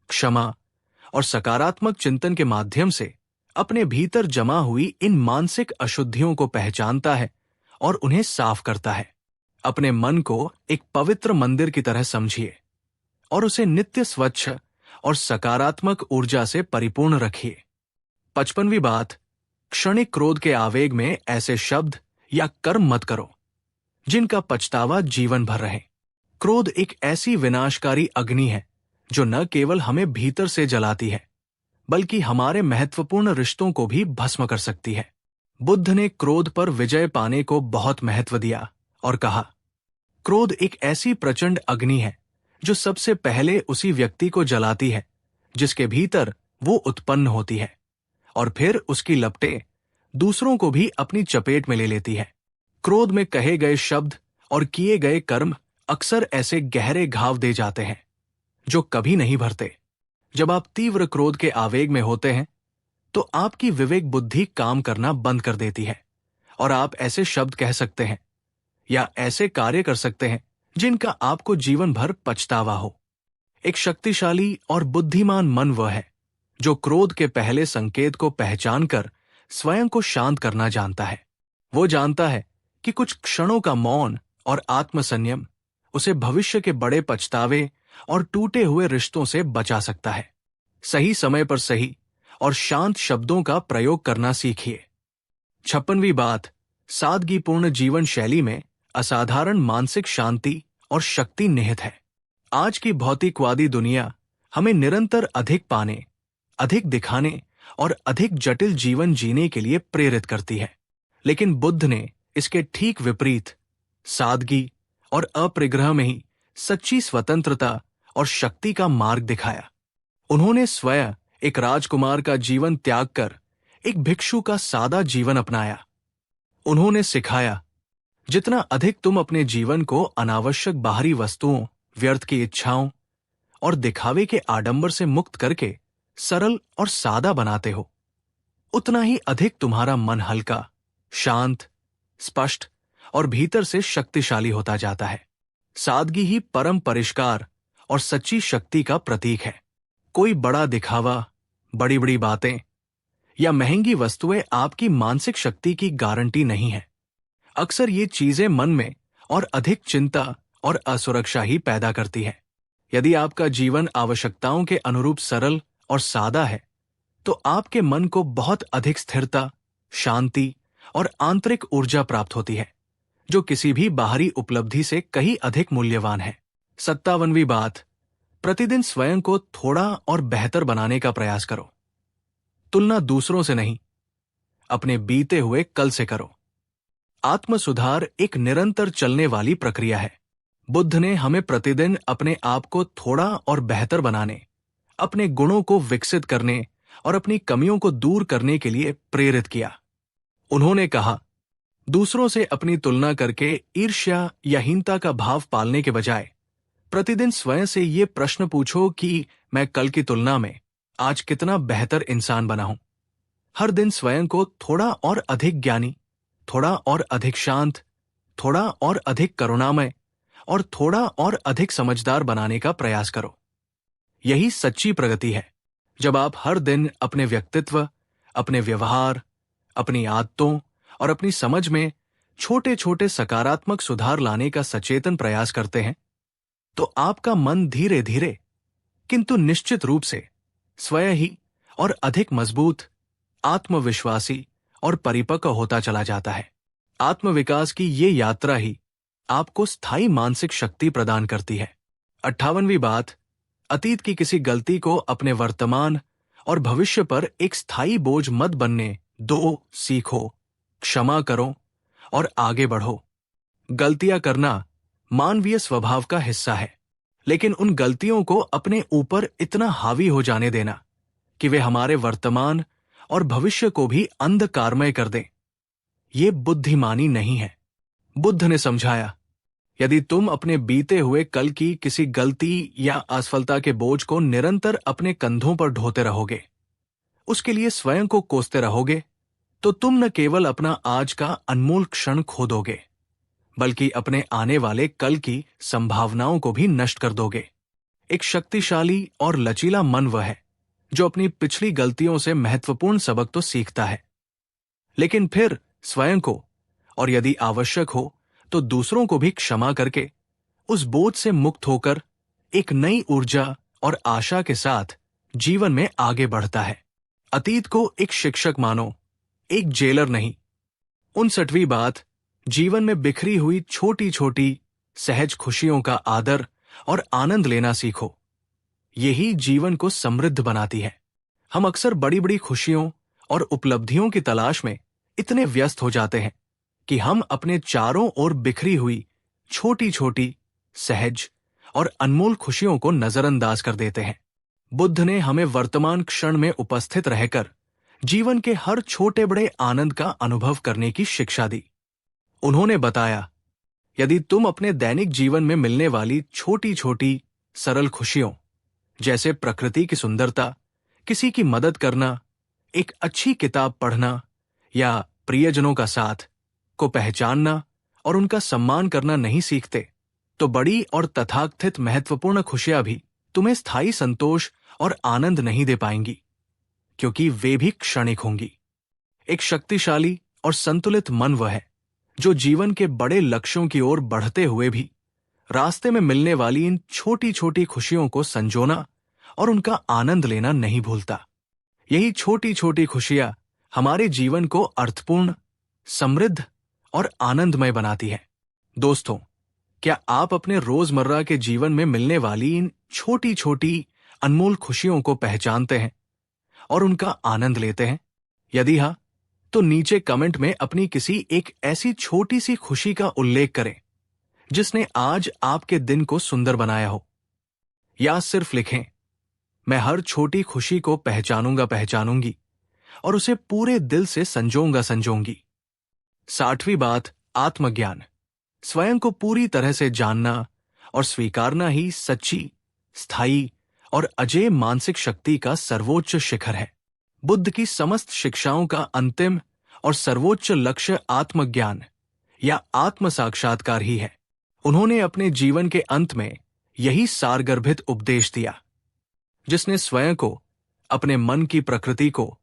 क्षमा और सकारात्मक चिंतन के माध्यम से अपने भीतर जमा हुई इन मानसिक अशुद्धियों को पहचानता है और उन्हें साफ करता है। अपने मन को एक पवित्र मंदिर की तरह समझिए और उसे नित्य स्वच्छ और सकारात्मक ऊर्जा से परिपूर्ण रखिए। 55वीं बात, क्षणिक क्रोध के आवेग में ऐसे शब्द या कर्म मत करो जिनका पछतावा जीवन भर रहे। क्रोध एक ऐसी विनाशकारी अग्नि है जो न केवल हमें भीतर से जलाती है, बल्कि हमारे महत्वपूर्ण रिश्तों को भी भस्म कर सकती है। बुद्ध ने क्रोध पर विजय पाने को बहुत महत्व दिया और कहा, क्रोध एक ऐसी प्रचंड अग्नि है जो सबसे पहले उसी व्यक्ति को जलाती है जिसके भीतर वो उत्पन्न होती है, और फिर उसकी लपटें दूसरों को भी अपनी चपेट में ले लेती है। क्रोध में कहे गए शब्द और किए गए कर्म अक्सर ऐसे गहरे घाव दे जाते हैं जो कभी नहीं भरते। जब आप तीव्र क्रोध के आवेग में होते हैं तो आपकी विवेक बुद्धि काम करना बंद कर देती है और आप ऐसे शब्द कह सकते हैं या ऐसे कार्य कर सकते हैं जिनका आपको जीवन भर पछतावा हो। एक शक्तिशाली और बुद्धिमान मन वह है जो क्रोध के पहले संकेत को पहचानकर स्वयं को शांत करना जानता है। वो जानता है कि कुछ क्षणों का मौन और आत्मसंयम उसे भविष्य के बड़े पछतावे और टूटे हुए रिश्तों से बचा सकता है। सही समय पर सही और शांत शब्दों का प्रयोग करना सीखिए। 56वीं बात, सादगीपूर्ण जीवन शैली में असाधारण मानसिक शांति और शक्ति निहित है। आज की भौतिकवादी दुनिया हमें निरंतर अधिक पाने, अधिक दिखाने और अधिक जटिल जीवन जीने के लिए प्रेरित करती है, लेकिन बुद्ध ने इसके ठीक विपरीत सादगी और अपरिग्रह में ही सच्ची स्वतंत्रता और शक्ति का मार्ग दिखाया। उन्होंने स्वयं एक राजकुमार का जीवन त्याग कर एक भिक्षु का सादा जीवन अपनाया। उन्होंने सिखाया, जितना अधिक तुम अपने जीवन को अनावश्यक बाहरी वस्तुओं, व्यर्थ की इच्छाओं और दिखावे के आडंबर से मुक्त करके सरल और सादा बनाते हो, उतना ही अधिक तुम्हारा मन हल्का, शांत, स्पष्ट और भीतर से शक्तिशाली होता जाता है। सादगी ही परम परिष्कार और सच्ची शक्ति का प्रतीक है। कोई बड़ा दिखावा, बड़ी बड़ी बातें या महंगी वस्तुएं आपकी मानसिक शक्ति की गारंटी नहीं है। अक्सर ये चीजें मन में और अधिक चिंता और असुरक्षा ही पैदा करती है। यदि आपका जीवन आवश्यकताओं के अनुरूप सरल और सादा है, तो आपके मन को बहुत अधिक स्थिरता, शांति और आंतरिक ऊर्जा प्राप्त होती है, जो किसी भी बाहरी उपलब्धि से कहीं अधिक मूल्यवान है। 57वीं बात, प्रतिदिन स्वयं को थोड़ा और बेहतर बनाने का प्रयास करो। तुलना दूसरों से नहीं, अपने बीते हुए कल से करो। आत्म सुधार एक निरंतर चलने वाली प्रक्रिया है। बुद्ध ने हमें प्रतिदिन अपने आप को थोड़ा और बेहतर बनाने, अपने गुणों को विकसित करने और अपनी कमियों को दूर करने के लिए प्रेरित किया। उन्होंने कहा, दूसरों से अपनी तुलना करके ईर्ष्या या हीनता का भाव पालने के बजाय प्रतिदिन स्वयं से ये प्रश्न पूछो कि मैं कल की तुलना में आज कितना बेहतर इंसान बना हूं। हर दिन स्वयं को थोड़ा और अधिक ज्ञानी, थोड़ा और अधिक शांत, थोड़ा और अधिक करुणामय और थोड़ा और अधिक समझदार बनाने का प्रयास करो। यही सच्ची प्रगति है। जब आप हर दिन अपने व्यक्तित्व, अपने व्यवहार, अपनी आदतों और अपनी समझ में छोटे छोटे सकारात्मक सुधार लाने का सचेतन प्रयास करते हैं, तो आपका मन धीरे धीरे किंतु निश्चित रूप से स्वयं ही और अधिक मजबूत, आत्मविश्वासी और परिपक्व होता चला जाता है। आत्मविकास की ये यात्रा ही आपको स्थायी मानसिक शक्ति प्रदान करती है। 58वीं बात, अतीत की किसी गलती को अपने वर्तमान और भविष्य पर एक स्थायी बोझ मत बनने दो। सीखो, क्षमा करो और आगे बढ़ो। गलतियां करना मानवीय स्वभाव का हिस्सा है, लेकिन उन गलतियों को अपने ऊपर इतना हावी हो जाने देना कि वे हमारे वर्तमान और भविष्य को भी अंधकारमय कर दें, ये बुद्धिमानी नहीं है। बुद्ध ने समझाया, यदि तुम अपने बीते हुए कल की किसी गलती या असफलता के बोझ को निरंतर अपने कंधों पर ढोते रहोगे, उसके लिए स्वयं को कोसते रहोगे, तो तुम न केवल अपना आज का अनमोल क्षण खो दोगे, बल्कि अपने आने वाले कल की संभावनाओं को भी नष्ट कर दोगे। एक शक्तिशाली और लचीला मन वह है जो अपनी पिछली गलतियों से महत्वपूर्ण सबक तो सीखता है, लेकिन फिर स्वयं को और यदि आवश्यक हो तो दूसरों को भी क्षमा करके उस बोझ से मुक्त होकर एक नई ऊर्जा और आशा के साथ जीवन में आगे बढ़ता है। अतीत को एक शिक्षक मानो, एक जेलर नहीं। 59वीं बात, जीवन में बिखरी हुई छोटी छोटी सहज खुशियों का आदर और आनंद लेना सीखो। यही जीवन को समृद्ध बनाती है। हम अक्सर बड़ी बड़ी खुशियों और उपलब्धियों की तलाश में इतने व्यस्त हो जाते हैं कि हम अपने चारों ओर बिखरी हुई छोटी छोटी सहज और अनमोल खुशियों को नजरअंदाज कर देते हैं। बुद्ध ने हमें वर्तमान क्षण में उपस्थित रहकर जीवन के हर छोटे बड़े आनंद का अनुभव करने की शिक्षा दी। उन्होंने बताया, यदि तुम अपने दैनिक जीवन में मिलने वाली छोटी छोटी सरल खुशियों जैसे प्रकृति की सुंदरता, किसी की मदद करना, एक अच्छी किताब पढ़ना या प्रियजनों का साथ को पहचानना और उनका सम्मान करना नहीं सीखते, तो बड़ी और तथाकथित महत्वपूर्ण खुशियां भी तुम्हें स्थायी संतोष और आनंद नहीं दे पाएंगी, क्योंकि वे भी क्षणिक होंगी। एक शक्तिशाली और संतुलित मन वह है जो जीवन के बड़े लक्ष्यों की ओर बढ़ते हुए भी रास्ते में मिलने वाली इन छोटी छोटी खुशियों को संजोना और उनका आनंद लेना नहीं भूलता। यही छोटी छोटी खुशियां हमारे जीवन को अर्थपूर्ण, समृद्ध और आनंदमय बनाती है। दोस्तों, क्या आप अपने रोजमर्रा के जीवन में मिलने वाली इन छोटी छोटी अनमोल खुशियों को पहचानते हैं और उनका आनंद लेते हैं? यदि हाँ, तो नीचे कमेंट में अपनी किसी एक ऐसी छोटी सी खुशी का उल्लेख करें जिसने आज आपके दिन को सुंदर बनाया हो। या सिर्फ लिखें, मैं हर छोटी खुशी को पहचानूंगी और उसे पूरे दिल से संजोऊंगी। 60वीं बात, आत्मज्ञान। स्वयं को पूरी तरह से जानना और स्वीकारना ही सच्ची, स्थायी और अजेय मानसिक शक्ति का सर्वोच्च शिखर है। बुद्ध की समस्त शिक्षाओं का अंतिम और सर्वोच्च लक्ष्य आत्मज्ञान या आत्म साक्षात्कार ही है। उन्होंने अपने जीवन के अंत में यही सारगर्भित उपदेश दिया, जिसने स्वयं को, अपने मन की प्रकृति को,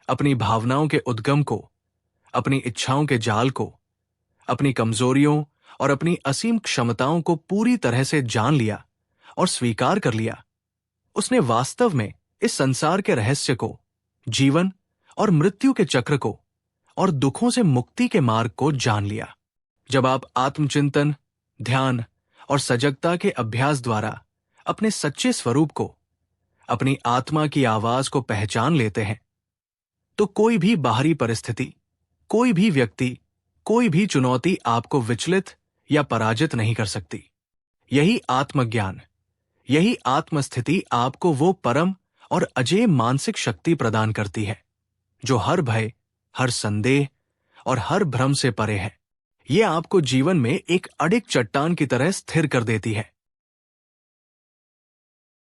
अपनी भावनाओं के उद्गम को, अपनी इच्छाओं के जाल को, अपनी कमजोरियों और अपनी असीम क्षमताओं को पूरी तरह से जान लिया और स्वीकार कर लिया। उसने वास्तव में इस संसार के रहस्य को, जीवन और मृत्यु के चक्र को और दुखों से मुक्ति के मार्ग को जान लिया। जब आप आत्मचिंतन, ध्यान और सजगता के अभ्यास द्वारा अपने सच्चे स्वरूप को, अपनी आत्मा की आवाज को पहचान लेते हैं, तो कोई भी बाहरी परिस्थिति, कोई भी व्यक्ति, कोई भी चुनौती आपको विचलित या पराजित नहीं कर सकती। यही आत्मज्ञान, यही आत्मस्थिति आपको वो परम और अजेय मानसिक शक्ति प्रदान करती है जो हर भय, हर संदेह और हर भ्रम से परे है। ये आपको जीवन में एक अडिग चट्टान की तरह स्थिर कर देती है,